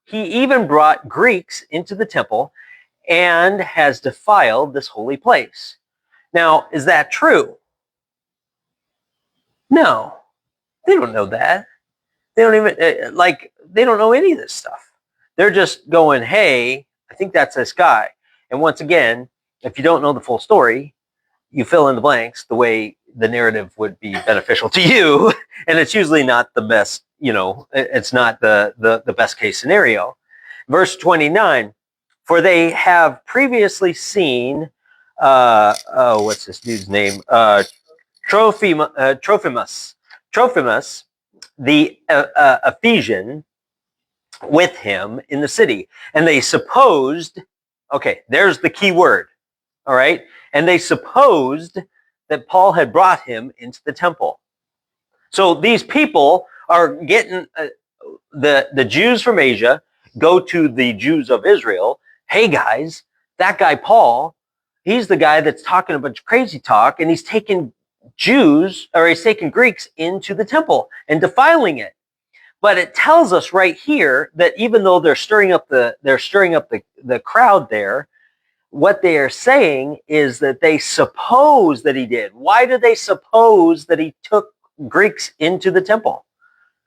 he even brought Greeks into the temple and has defiled this holy place. Now, is that true? No, they don't know that. They don't even, they don't know any of this stuff. They're just going, hey, I think that's this guy. And once again, if you don't know the full story, you fill in the blanks the way the narrative would be beneficial to you. And it's usually not the best, it's not the best case scenario. Verse 29, for they have previously seen what's this dude's name? Trophimus. Trophimus, the Ephesian, with him in the city. And they supposed, okay, there's the key word, all right? And they supposed that Paul had brought him into the temple. So these people are getting, the Jews from Asia go to the Jews of Israel. Hey guys, that guy Paul, he's the guy that's talking a bunch of crazy talk, and he's taking Jews, or he's taking Greeks into the temple and defiling it. But it tells us right here that even though they're stirring up the crowd there, what they are saying is that they suppose that he did. Why do they suppose that he took Greeks into the temple?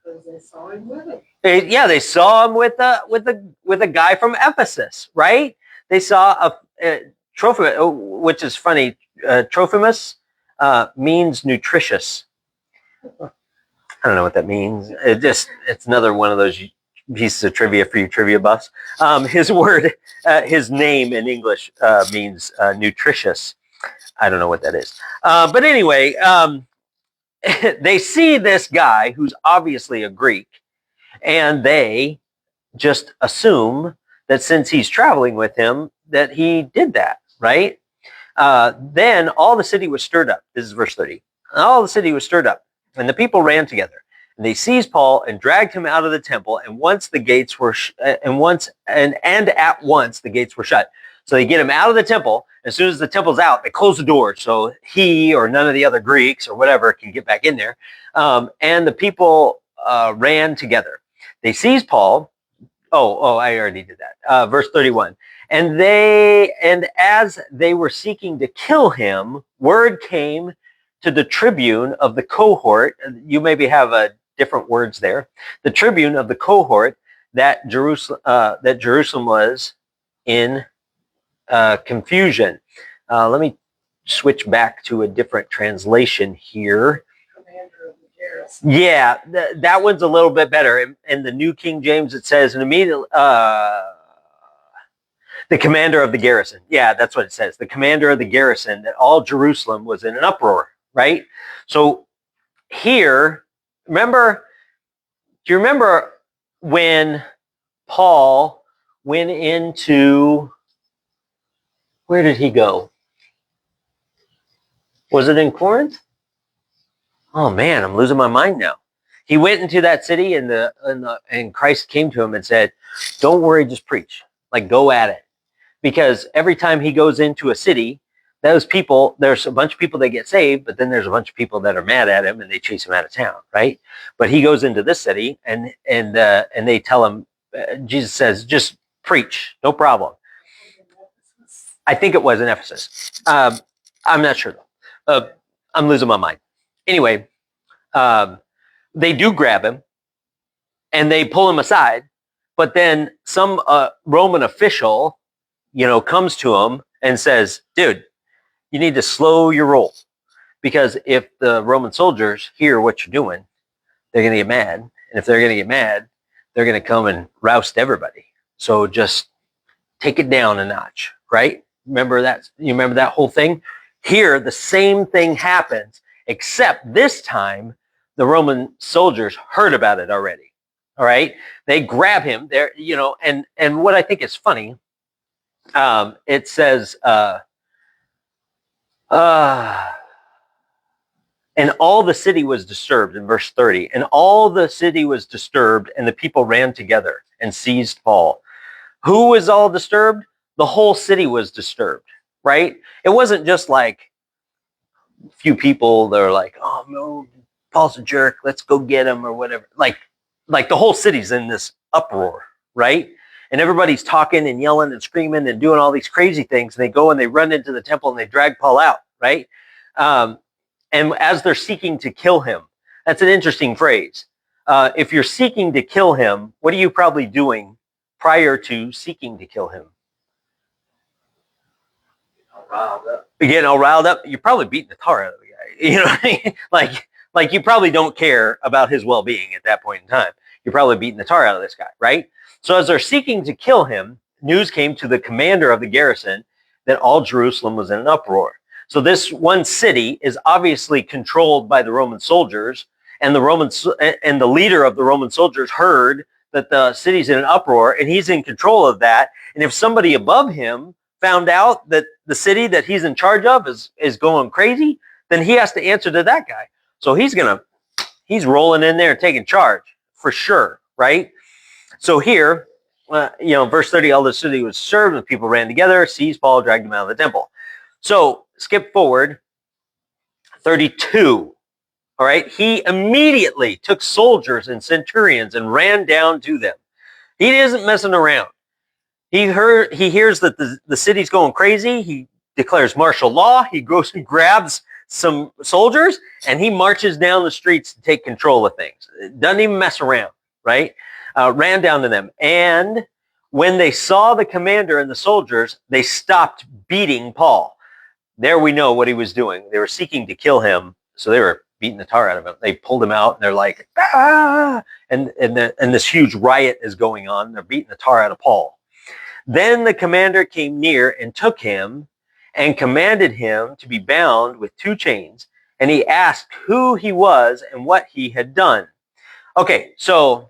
Because they saw him with him. They saw him with a guy from Ephesus, right? They saw a Trophimus, which is funny. Trophimus means nutritious. I don't know what that means. It's another one of those pieces of trivia for you trivia buffs. His name in English means nutritious. I don't know what that is. But anyway, they see this guy who's obviously a Greek, and they just assume that since he's traveling with him, that he did that, right? Then all the city was stirred up. This is verse 30. All the city was stirred up, and the people ran together. And they seized Paul and dragged him out of the temple. And once the gates were at once the gates were shut. So they get him out of the temple. As soon as the temple's out, they close the door so he or none of the other Greeks or whatever can get back in there. And the people ran together. They seized Paul. Oh, I already did that. Verse 31. And as they were seeking to kill him, word came to the tribune of the cohort. You maybe have different words there. The tribune of the cohort that Jerusalem was in confusion. Let me switch back to a different translation here. Commander of the garrison. Yeah, that one's a little bit better. In the New King James, it says, and immediately, the commander of the garrison. Yeah, that's what it says. The commander of the garrison, that all Jerusalem was in an uproar, right? So here, do you remember when Paul went into, where did he go? Was it in Corinth? Oh man, I'm losing my mind now. He went into that city, and Christ came to him and said, "Don't worry, just preach. Like, go at it." Because every time he goes into a city, those people, there's a bunch of people that get saved, but then there's a bunch of people that are mad at him and they chase him out of town, right? But he goes into this city and they tell him, Jesus says, just preach, no problem. I think it was in Ephesus. I'm not sure though. I'm losing my mind. Anyway, they do grab him and they pull him aside, but then some Roman official, comes to him and says, dude, you need to slow your roll, because if the Roman soldiers hear what you're doing, they're going to get mad. And if they're going to get mad, they're going to come and roust everybody. So just take it down a notch, right? Remember that? You remember that whole thing? Here, the same thing happens, except this time the Roman soldiers heard about it already. All right. They grab him there, and what I think is funny, it says, and all the city was disturbed in verse 30. And all the city was disturbed, and the people ran together and seized Paul. Who was all disturbed? The whole city was disturbed, right? It wasn't just like a few people that are like, oh no, Paul's a jerk, let's go get him or whatever. Like the whole city's in this uproar, right? And everybody's talking and yelling and screaming and doing all these crazy things. And they go and they run into the temple and they drag Paul out, right? And as they're seeking to kill him, that's an interesting phrase. If you're seeking to kill him, what are you probably doing prior to seeking to kill him? Getting all riled up. You're probably beating the tar out of the guy. You know what I mean? Like you probably don't care about his well-being at that point in time. You're probably beating the tar out of this guy, right? So as they're seeking to kill him, news came to the commander of the garrison that all Jerusalem was in an uproar. So this one city is obviously controlled by the Roman soldiers, and the leader of the Roman soldiers heard that the city's in an uproar, and he's in control of that. And if somebody above him found out that the city that he's in charge of is going crazy, then he has to answer to that guy. So he's rolling in there and taking charge for sure, right? So here, verse 30, all the city was served, and the people ran together, seized Paul, dragged him out of the temple. So skip forward, 32. All right, he immediately took soldiers and centurions and ran down to them. He isn't messing around. He hears that the city's going crazy. He declares martial law. He goes and grabs some soldiers, and he marches down the streets to take control of things. Doesn't even mess around, right? Ran down to them. And when they saw the commander and the soldiers, they stopped beating Paul. There we know what he was doing. They were seeking to kill him, so they were beating the tar out of him. They pulled him out, and they're like, ah! And this huge riot is going on. They're beating the tar out of Paul. Then the commander came near and took him and commanded him to be bound with 2 chains. And he asked who he was and what he had done. Okay, so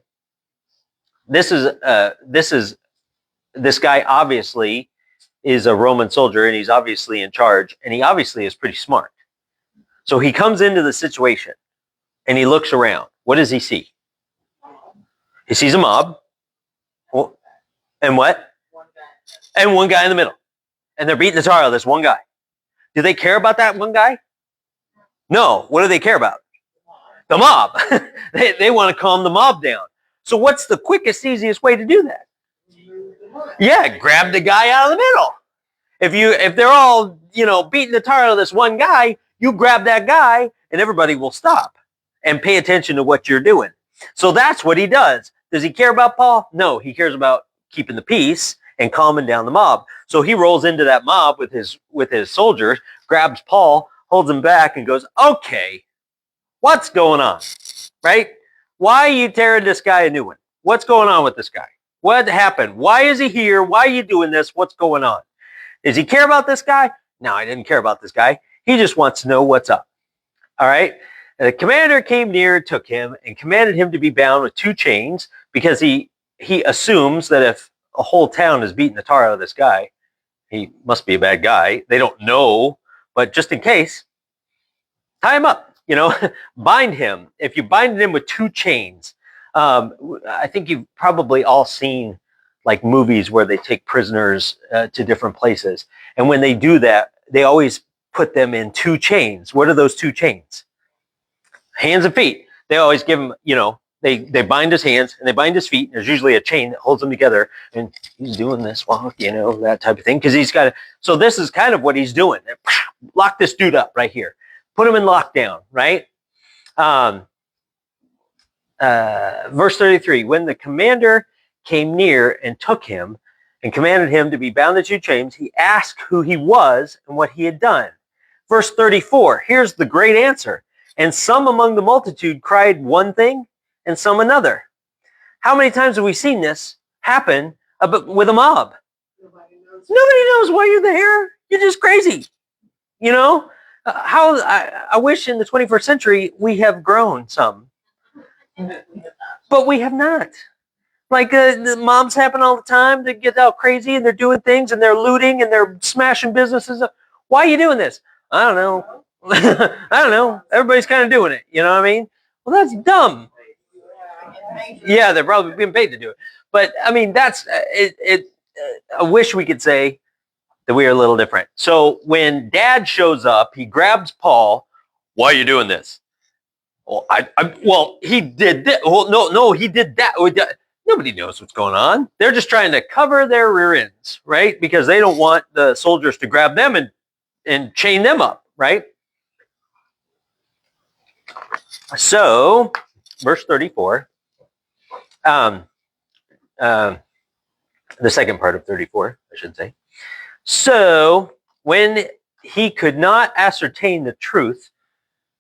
this guy obviously is a Roman soldier, and he's obviously in charge, and he obviously is pretty smart. So he comes into the situation, and he looks around. What does he see? He sees a mob. And what? And one guy in the middle. And they're beating the tar out of this one guy. Do they care about that one guy? No. What do they care about? The mob. They want to calm the mob down. So what's the quickest, easiest way to do that? Yeah, grab the guy out of the middle. If they're all, beating the tar out of this one guy, you grab that guy and everybody will stop and pay attention to what you're doing. So that's what he does. Does he care about Paul? No, he cares about keeping the peace and calming down the mob. So he rolls into that mob with his soldiers, grabs Paul, holds him back, and goes, okay, what's going on? Right? Why are you tearing this guy a new one? What's going on with this guy? What happened? Why is he here? Why are you doing this? What's going on? Does he care about this guy? No, I didn't care about this guy. He just wants to know what's up. All right? And the commander came near, took him, and commanded him to be bound with 2 chains, because he assumes that if a whole town is beating the tar out of this guy, he must be a bad guy. They don't know, but just in case, tie him up, bind him. If you bind him with 2 chains, I think you've probably all seen like movies where they take prisoners to different places. And when they do that, they always put them in 2 chains. What are those 2 chains? Hands and feet. They always give him, they bind his hands and they bind his feet. There's usually a chain that holds them together, and he's doing this while, that type of thing. Because he's got to, so this is kind of what he's doing. Lock this dude up right here. Put him in lockdown, right? Verse 33, when the commander came near and took him and commanded him to be bound with 2 chains, he asked who he was and what he had done. Verse 34, here's the great answer. And some among the multitude cried one thing and some another. How many times have we seen this happen with a mob? Nobody knows why you're there. You're just crazy. I wish in the 21st century we have grown some. But we have not. Like the mobs happen all the time. They get out crazy and they're doing things and they're looting and they're smashing businesses. Why are you doing this? I don't know. I don't know. Everybody's kind of doing it. You know what I mean? Well, that's dumb. Yeah, they're probably being paid to do it. But I mean, that's it. I wish we could say that we are a little different. So when Dad shows up, he grabs Paul. Why are you doing this? Well, he did this. Well, no, he did that. Nobody knows what's going on. They're just trying to cover their rear ends, right? Because they don't want the soldiers to grab them and chain them up, right? So, verse 34, the second part of 34, I should say. So, when he could not ascertain the truth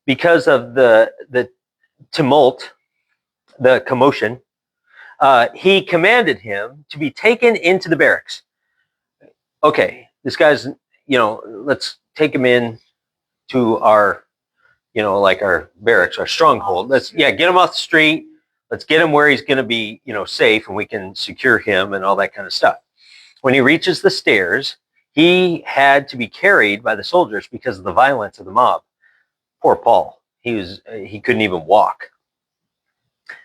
because of the tumult, the commotion, he commanded him to be taken into the barracks. Okay, this guy's, let's take him in to our, like our barracks, our stronghold. Let's, get him off the street. Let's get him where he's going to be, safe, and we can secure him and all that kind of stuff. When he reaches the stairs, he had to be carried by the soldiers because of the violence of the mob. Poor Paul. He couldn't even walk.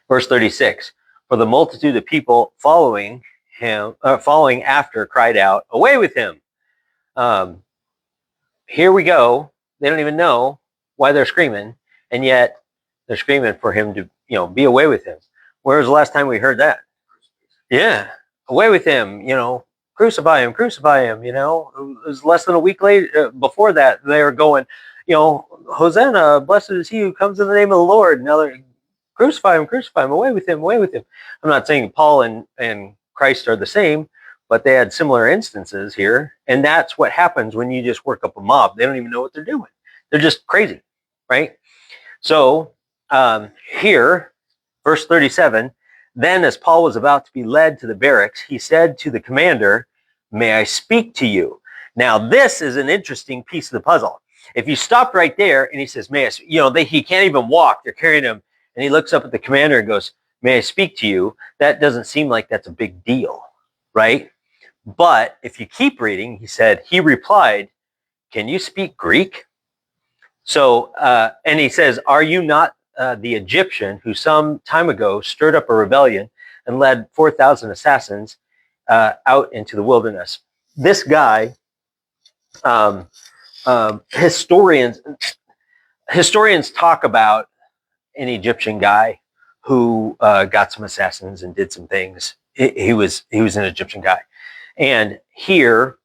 Verse 36, for the multitude of people following after cried out, away with him. Here we go. They don't even know why they're screaming, and yet they're screaming for him to, be away with him. Where was the last time we heard that? Yeah, away with him, crucify him, crucify him, It was less than a week later, before that, they were going, Hosanna, blessed is he who comes in the name of the Lord. Now they're crucify him, away with him, away with him. I'm not saying Paul and Christ are the same, but they had similar instances here. And that's what happens when you just work up a mob. They don't even know what they're doing. They're just crazy, right? So here, verse 37, then as Paul was about to be led to the barracks, he said to the commander, may I speak to you? Now, this is an interesting piece of the puzzle. If you stopped right there and he says, may I, he can't even walk. They're carrying him. And he looks up at the commander and goes, may I speak to you? That doesn't seem like that's a big deal, right? But if you keep reading, he replied, can you speak Greek? So, and he says, are you not the Egyptian who some time ago stirred up a rebellion and led 4,000 assassins out into the wilderness? This guy, historians talk about an Egyptian guy who got some assassins and did some things. He was an Egyptian guy. And here,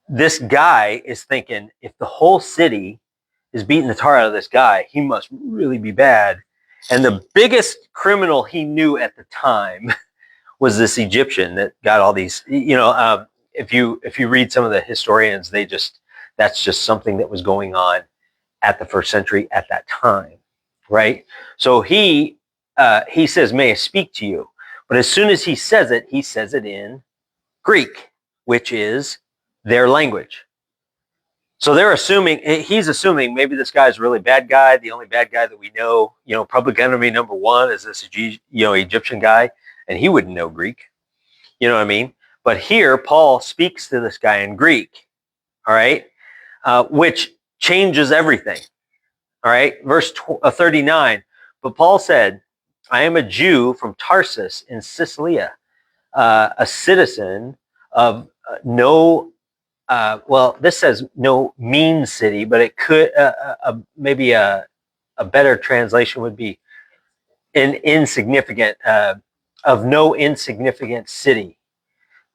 this guy is thinking, if the whole city is beating the tar out of this guy, he must really be bad. And the biggest criminal he knew at the time was this Egyptian that got all these, if you read some of the historians, that's just something that was going on at the first century at that time, right? So he says, may I speak to you? But as soon as he says it in Greek, which is their language. So he's assuming maybe this guy's a really bad guy. The only bad guy that we know, public enemy number one is this, Egyptian guy, and he wouldn't know Greek. You know what I mean? But here, Paul speaks to this guy in Greek, all right, which changes everything. All right, verse 39. But Paul said, I am a Jew from Tarsus in Cilicia, a citizen of this says no mean city, but it could maybe a better translation would be an insignificant, of no insignificant city.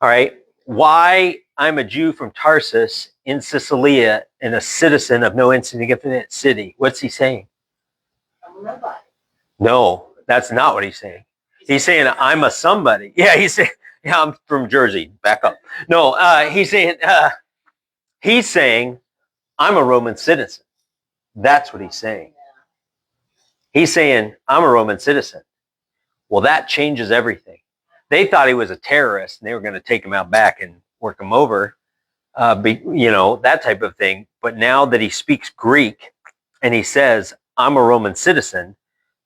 All right, why I'm a Jew from Tarsus in Cilicia and a citizen of no insignificant city. What's he saying? I'm a rabbi. No, that's not what he's saying. He's saying I'm a somebody. Yeah, he's saying, yeah, I'm from Jersey. Back up. No, he's saying I'm a Roman citizen. That's what he's saying. He's saying I'm a Roman citizen. Well, that changes everything. They thought he was a terrorist and they were going to take him out back and work him over, that type of thing. But now that he speaks Greek and he says, I'm a Roman citizen,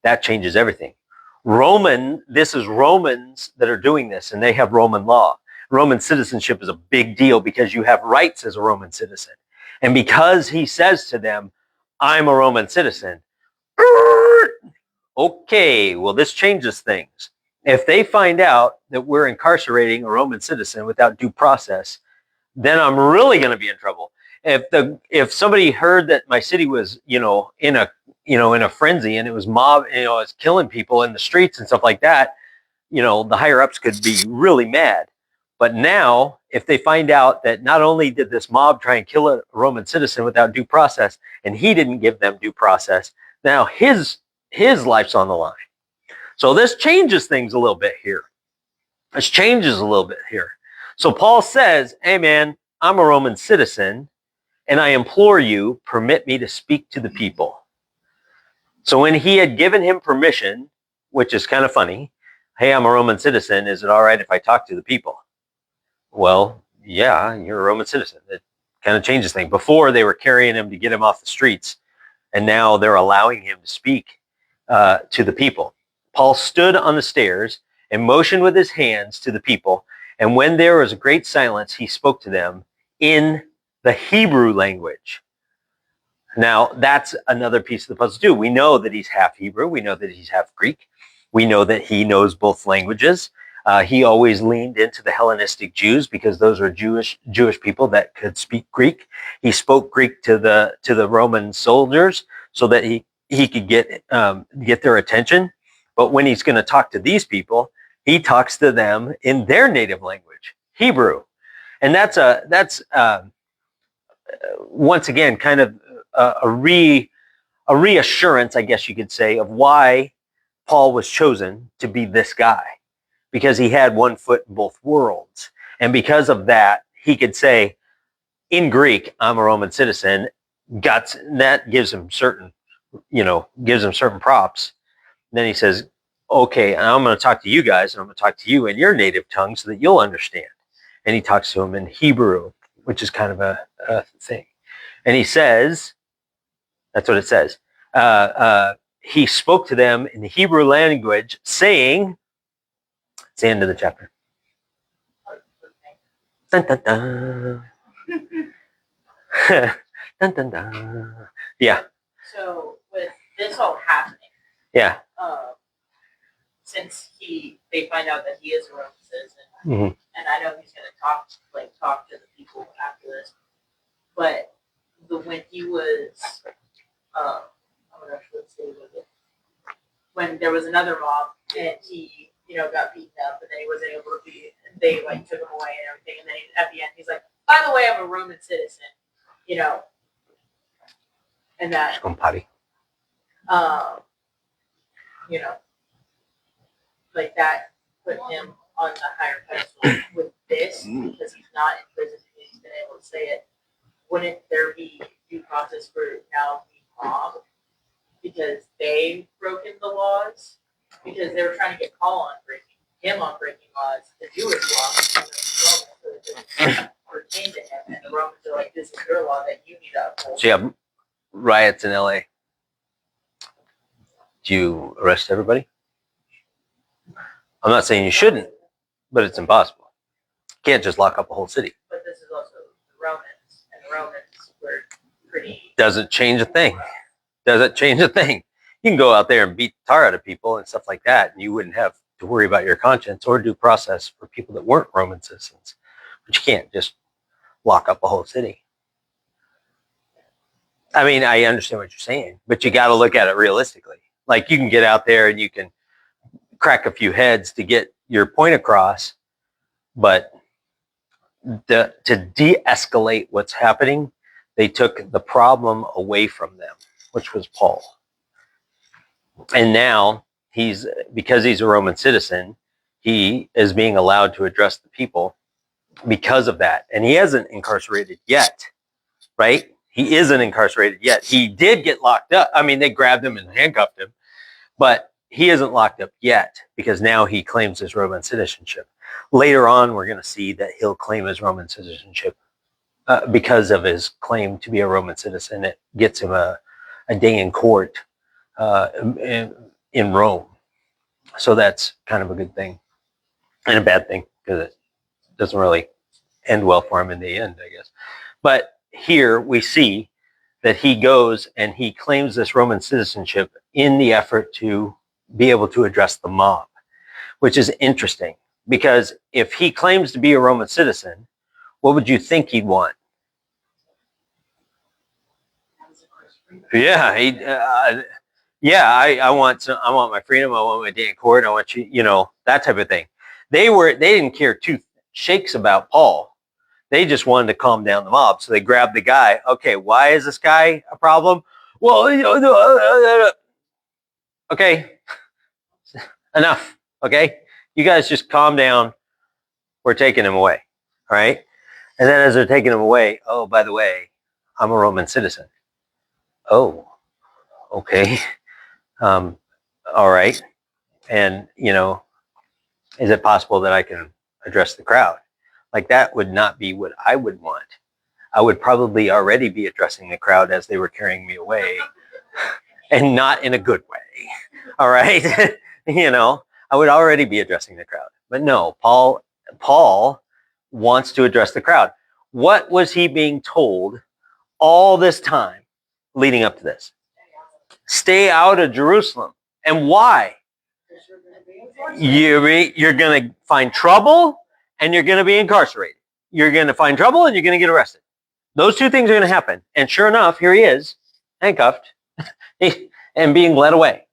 that changes everything. This is Romans that are doing this, and they have Roman law. Roman citizenship is a big deal because you have rights as a Roman citizen. And because he says to them, I'm a Roman citizen, okay, well, this changes things. If they find out that we're incarcerating a Roman citizen without due process, then I'm really going to be in trouble. If somebody heard that my city was, in a frenzy and it was mob, it's killing people in the streets and stuff like that, the higher ups could be really mad. But now, if they find out that not only did this mob try and kill a Roman citizen without due process, and he didn't give them due process, now his life's on the line. So this changes things a little bit here. So Paul says, hey man, I'm a Roman citizen, and I implore you, permit me to speak to the people. So when he had given him permission, which is kind of funny, hey, I'm a Roman citizen, is it all right if I talk to the people? Well, yeah, you're a Roman citizen. It kind of changes things. Before they were carrying him to get him off the streets, and now they're allowing him to speak to the people. Paul stood on the stairs and motioned with his hands to the people. And when there was a great silence, he spoke to them in the Hebrew language. Now, that's another piece of the puzzle, too. We know that he's half Hebrew. We know that he's half Greek. We know that he knows both languages. He always leaned into the Hellenistic Jews because those were Jewish people that could speak Greek. He spoke Greek to the Roman soldiers so that he could get their attention. But when he's going to talk to these people, he talks to them in their native language, Hebrew, and that's once again kind of a reassurance, I guess you could say, of why Paul was chosen to be this guy, because he had one foot in both worlds. And because of that, he could say in Greek, I'm a Roman citizen. That gives him certain props. And then he says, okay, I'm going to talk to you guys, and I'm going to talk to you in your native tongue so that you'll understand. And he talks to him in Hebrew, which is kind of a thing. And he says, that's what it says. He spoke to them in the Hebrew language, saying, it's the end of the chapter. Dun, dun, dun. Dun, dun, dun. Yeah. So with this all happening, Yeah. Since they find out that he is a Roman citizen, Mm-hmm. and I know he's going to talk to the people after this, but when he was, oh my gosh, let's see, when there was another mob and he, got beaten up, and then he wasn't able to they took him away and everything, and then at the end he's like, by the way, I'm a Roman citizen, and that, Potty. like that put him on the higher pedestal with this because he's not in prison and he's been able to say it. Wouldn't there be due process for now the mob because they broken the laws? Because they were trying to get Paul on breaking laws, the Jewish law, so it didn't pertain to him. And the Romans are like, this is your law that you need to uphold. So you have riots in LA. Do you arrest everybody? I'm not saying you shouldn't, but it's impossible. You can't just lock up a whole city. But this is also the Romans, and the Romans were pretty... Doesn't change a thing. Doesn't change a thing. You can go out there and beat the tar out of people and stuff like that, and you wouldn't have to worry about your conscience or due process for people that weren't Roman citizens. But you can't just lock up a whole city. I mean, I understand what you're saying, but you got to look at it realistically. Like, you can get out there and you can crack a few heads to get your point across, but to de-escalate what's happening, they took the problem away from them, which was Paul. And now because he's a Roman citizen, he is being allowed to address the people because of that. And he isn't incarcerated yet, right? He isn't incarcerated yet. He did get locked up. I mean, they grabbed him and handcuffed him, but he isn't locked up yet because now he claims his Roman citizenship. Later on, we're going to see that he'll claim his Roman citizenship because of his claim to be a Roman citizen. It gets him a day in court in Rome. So that's kind of a good thing and a bad thing because it doesn't really end well for him in the end, I guess. But here we see that he goes and he claims this Roman citizenship in the effort to be able to address the mob, which is interesting because if he claims to be a Roman citizen, what would you think he'd want? Yeah, I want my freedom. I want my day in court. I want that type of thing. They didn't care two shakes about Paul. They just wanted to calm down the mob. So they grabbed the guy. Okay, why is this guy a problem? Well, okay, enough. Okay, you guys just calm down. We're taking him away. All right. And then as they're taking him away, oh, by the way, I'm a Roman citizen. Oh, okay. All right. And, is it possible that I can address the crowd? Like that would not be what I would want. I would probably already be addressing the crowd as they were carrying me away, and not in a good way. All right. I would already be addressing the crowd. But no, Paul wants to address the crowd. What was he being told all this time leading up to this? Stay out of Jerusalem. And why? You're going to find trouble and you're going to be incarcerated. You're going to find trouble and you're going to get arrested. Those two things are going to happen. And sure enough, here he is, handcuffed and being led away.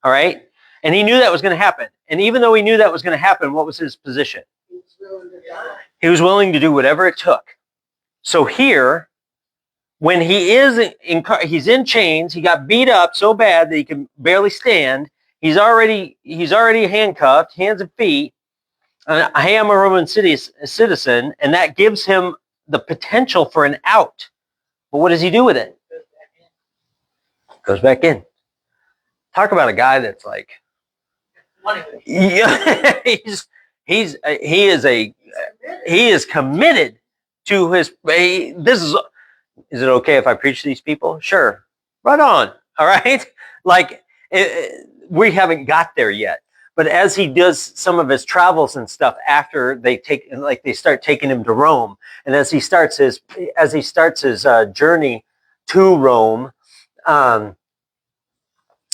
All right? And he knew that was going to happen. And even though he knew that was going to happen, what was his position? He was willing to die. He was willing to do whatever it took. So here, when he's in chains, he got beat up so bad that he can barely stand. He's already handcuffed, hands and feet. I am a Roman citizen, and that gives him the potential for an out. But what does he do with it? Goes back in. Talk about a guy that's like, yeah, he is committed to his. Is it okay if I preach to these people? Sure, right on. All right, like we haven't got there yet. But as he does some of his travels and stuff after they start taking him to Rome, and as he starts his journey to Rome,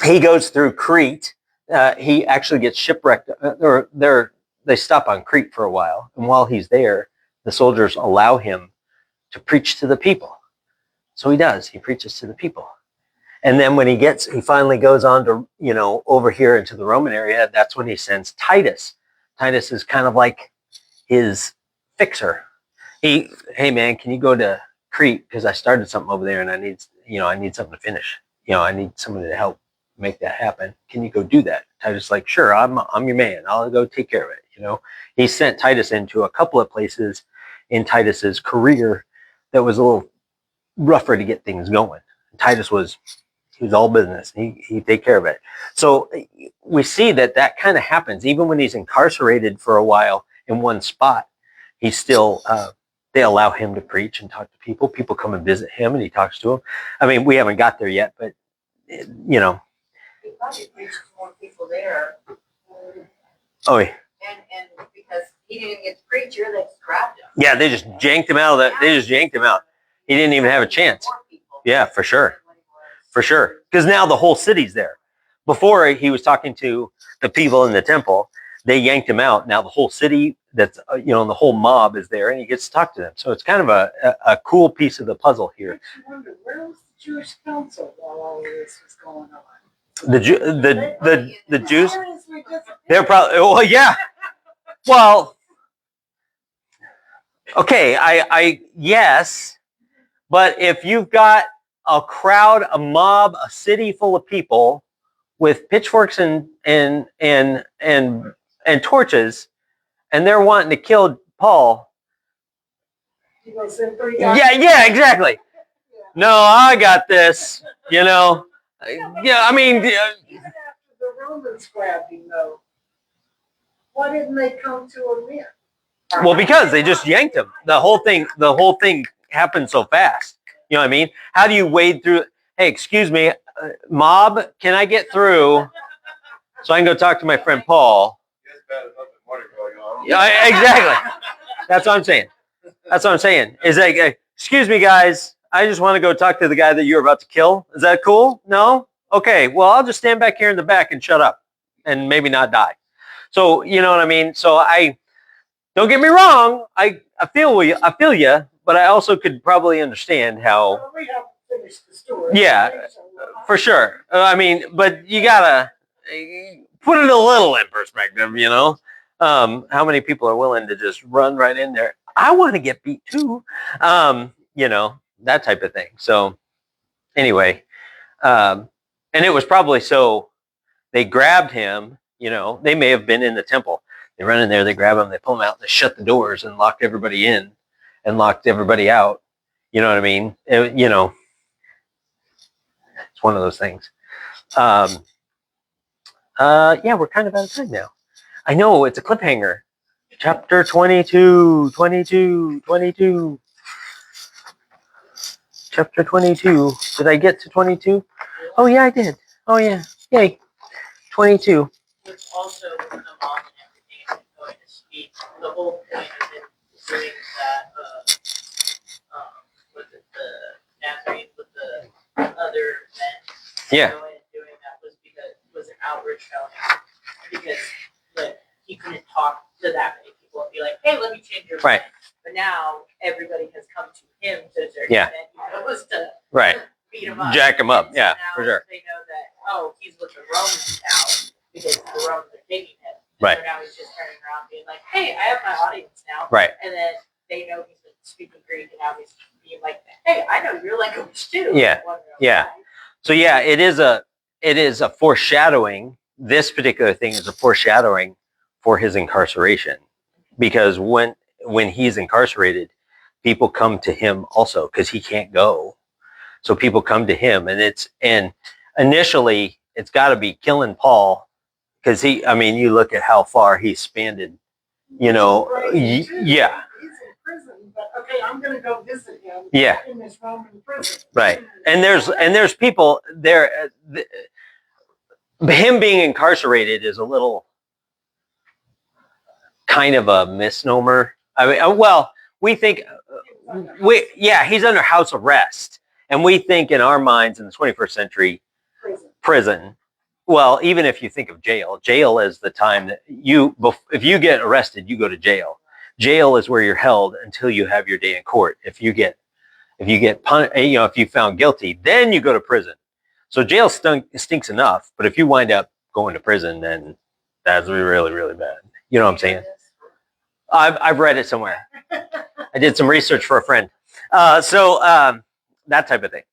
he goes through Crete. He actually gets shipwrecked. They stop on Crete for a while, and while he's there, the soldiers allow him to preach to the people. So he does. He preaches to the people. And then when he finally goes on to, over here into the Roman area, that's when he sends Titus. Titus is kind of like his fixer. Hey man, can you go to Crete? Because I started something over there and I need something to finish. I need somebody to help make that happen. Can you go do that? Titus is like, sure, I'm your man. I'll go take care of it. He sent Titus into a couple of places in Titus's career that was a little rougher to get things going. Titus was all business. He take care of it. So we see that kind of happens even when he's incarcerated for a while in one spot. He's still they allow him to preach and talk to people. People come and visit him and he talks to them. I mean, we haven't got there yet, but He probably preached to more people there. Oh yeah. And because he didn't get to preach here, they just grabbed him. Yeah, they just yanked him out. They just yanked him out. He didn't even have a chance. Yeah, for sure. For sure. Because now the whole city's there. Before he was talking to the people in the temple, they yanked him out. Now the whole city, that's the whole mob is there, and he gets to talk to them. So it's kind of a cool piece of the puzzle here. I wonder, where was the Jewish council while all of this was going on? The Jews, they're probably, well, yeah. Well, okay, I yes, but if you've got a crowd, a mob, a city full of people with pitchforks and torches, and they're wanting to kill Paul. Yeah, exactly. No, I got this. Yeah, I mean, even after the Romans grabbed him, though, why didn't they come to him then? Well, because they just yanked him. The whole thing happened so fast. You know what I mean? How do you wade through? Hey, excuse me, mob, can I get through so I can go talk to my friend Paul? Yeah, exactly. That's what I'm saying. Is like, excuse me, guys, I just want to go talk to the guy that you're about to kill. Is that cool? No? Okay, well, I'll just stand back here in the back and shut up and maybe not die. So, you know what I mean? So don't get me wrong, I feel you, but I also could probably understand how. Well, we haven't finished the story. Yeah, for sure. I mean, but you gotta put it a little in perspective, how many people are willing to just run right in there? I want to get beat too, that type of thing. So anyway, and it was probably so they grabbed him, they may have been in the temple. They run in there, they grab him, they pull him out, they shut the doors and locked everybody in and locked everybody out. You know what I mean? It's one of those things. Yeah, we're kind of out of time now. I know, it's a cliffhanger. Chapter 22, 22, 22. Chapter 22. Did I get to 22? Oh, yeah, I did. Oh, yeah. Yay. 22. Which also with the mom and everything and going to speak, the whole point of it is doing that, was it the Nazarene with the other men? Yeah. Going and doing that was because it was an outward showing. Because like he couldn't talk to that many people and be like, hey, let me change your Right. mind. But now everybody has come to him to a certain Yeah. extent. He knows to Right. beat him up. Jack him up. And so Yeah, now for sure. they know that, oh, he's with the Romans now because the Romans are taking him. And Right. so now he's just turning around being like, hey, I have my audience now. Right. And then they know he's been speaking Greek and now he's being like, hey, I know your language too. Yeah. Yeah. So yeah, it is a foreshadowing. This particular thing is a foreshadowing for his incarceration, because when he's incarcerated, people come to him also because he can't go. So people come to him, and initially it's got to be killing Paul, because you look at how far he expanded. Yeah, He's in prison, but okay, I'm going to go visit him. Yeah. In this Roman prison. Right. And there's people there. Him being incarcerated is a little kind of a misnomer. We think he's under house arrest, and we think in our minds in the 21st century, prison. Well, even if you think of jail is the time that if you get arrested, you go to jail. Jail is where you're held until you have your day in court. If you found guilty, then you go to prison. So jail stinks enough, but if you wind up going to prison, then that's really, really bad. You know what I'm saying? I've read it somewhere. I did some research for a friend. That type of thing.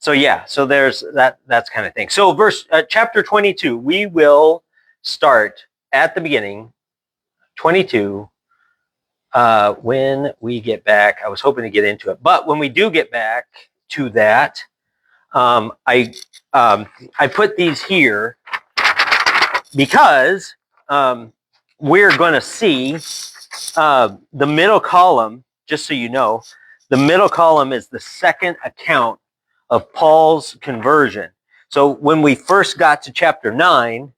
So yeah, so there's that's kind of thing. So chapter 22, we will start at the beginning, 22. When we get back, I was hoping to get into it, but when we do get back to that, I put these here because we're going to see the middle column. Just so you know, the middle column is the second account of Paul's conversion. So when we first got to chapter 9,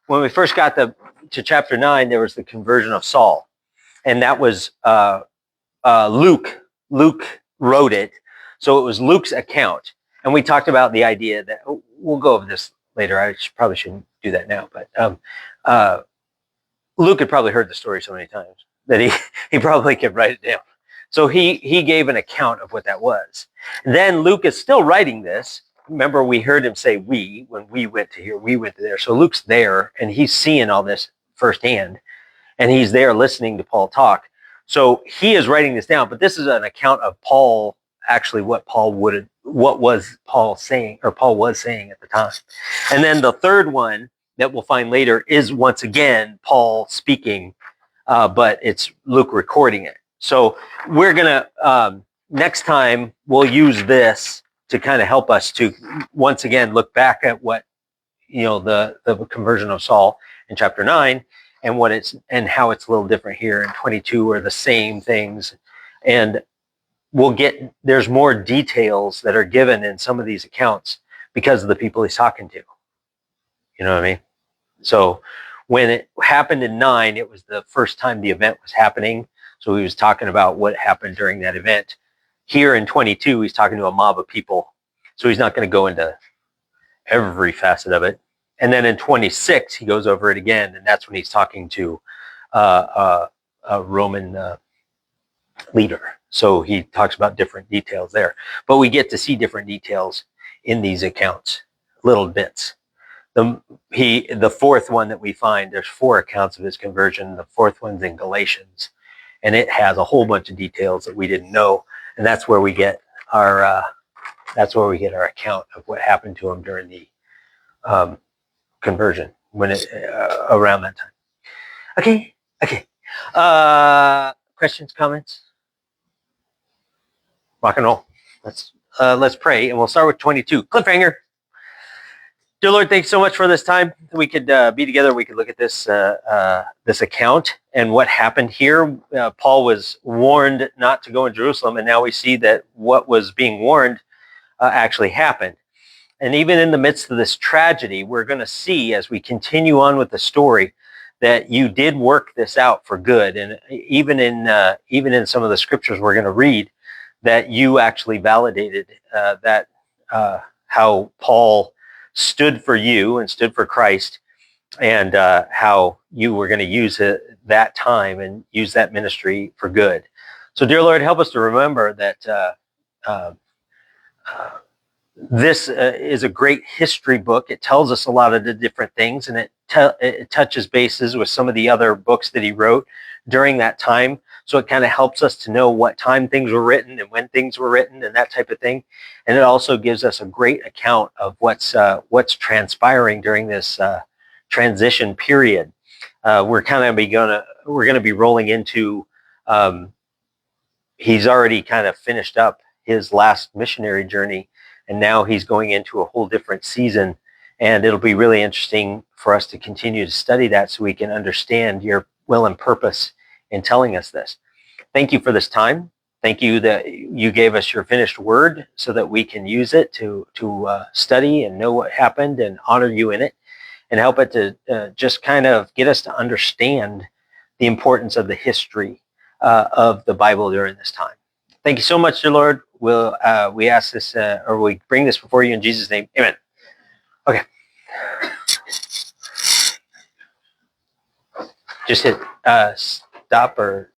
to chapter 9, there was the conversion of Saul. And that was Luke. Luke wrote it. So it was Luke's account. And we talked about the idea that, we'll go over this later. I probably shouldn't do that now. But Luke had probably heard the story so many times that he probably could write it down. So he gave an account of what that was. Then Luke is still writing this. Remember, we heard him say we, when we went to here, we went to there. So Luke's there, and he's seeing all this firsthand. And he's there listening to Paul talk. So he is writing this down, but this is an account of Paul, actually what Paul was saying at the time. And then the third one that we'll find later is once again Paul speaking, but it's Luke recording it. So we're gonna next time we'll use this to kind of help us to once again look back at what the conversion of Saul in chapter 9. And how it's a little different here in 22 are the same things. And there's more details that are given in some of these accounts because of the people he's talking to. You know what I mean? So when it happened in 9, it was the first time the event was happening. So he was talking about what happened during that event. Here in 22, he's talking to a mob of people. So he's not going to go into every facet of it. And then in 26, he goes over it again, and that's when he's talking to a Roman leader. So he talks about different details there. But we get to see different details in these accounts, little bits. The fourth one that we find, there's 4 accounts of his conversion. The fourth one's in Galatians, and it has a whole bunch of details that we didn't know, and that's where we get our account of what happened to him during the conversion around that time. Okay. Questions, comments? Rock and roll. Let's pray, and we'll start with 22. Cliffhanger. Dear Lord, thanks so much for this time. We could be together. We could look at this this account and what happened here. Paul was warned not to go in Jerusalem, and now we see that what was being warned actually happened. And even in the midst of this tragedy, we're going to see as we continue on with the story that you did work this out for good. And even in some of the scriptures we're going to read, that you actually validated that how Paul stood for you and stood for Christ, and how you were going to use that time and use that ministry for good. So, dear Lord, help us to remember that this is a great history book. It tells us a lot of the different things, and it touches bases with some of the other books that he wrote during that time. So it kind of helps us to know what time things were written and when things were written and that type of thing. And it also gives us a great account of what's transpiring during this transition period. We're going to be rolling into. He's already kind of finished up his last missionary journey, and now he's going into a whole different season. And it'll be really interesting for us to continue to study that so we can understand your will and purpose in telling us this. Thank you for this time. Thank you that you gave us your finished word so that we can use it to study and know what happened and honor you in it, and help it to just kind of get us to understand the importance of the history of the Bible during this time. Thank you so much, dear Lord. We ask this, or we bring this before you in Jesus' name. Amen. Okay. Just hit stop or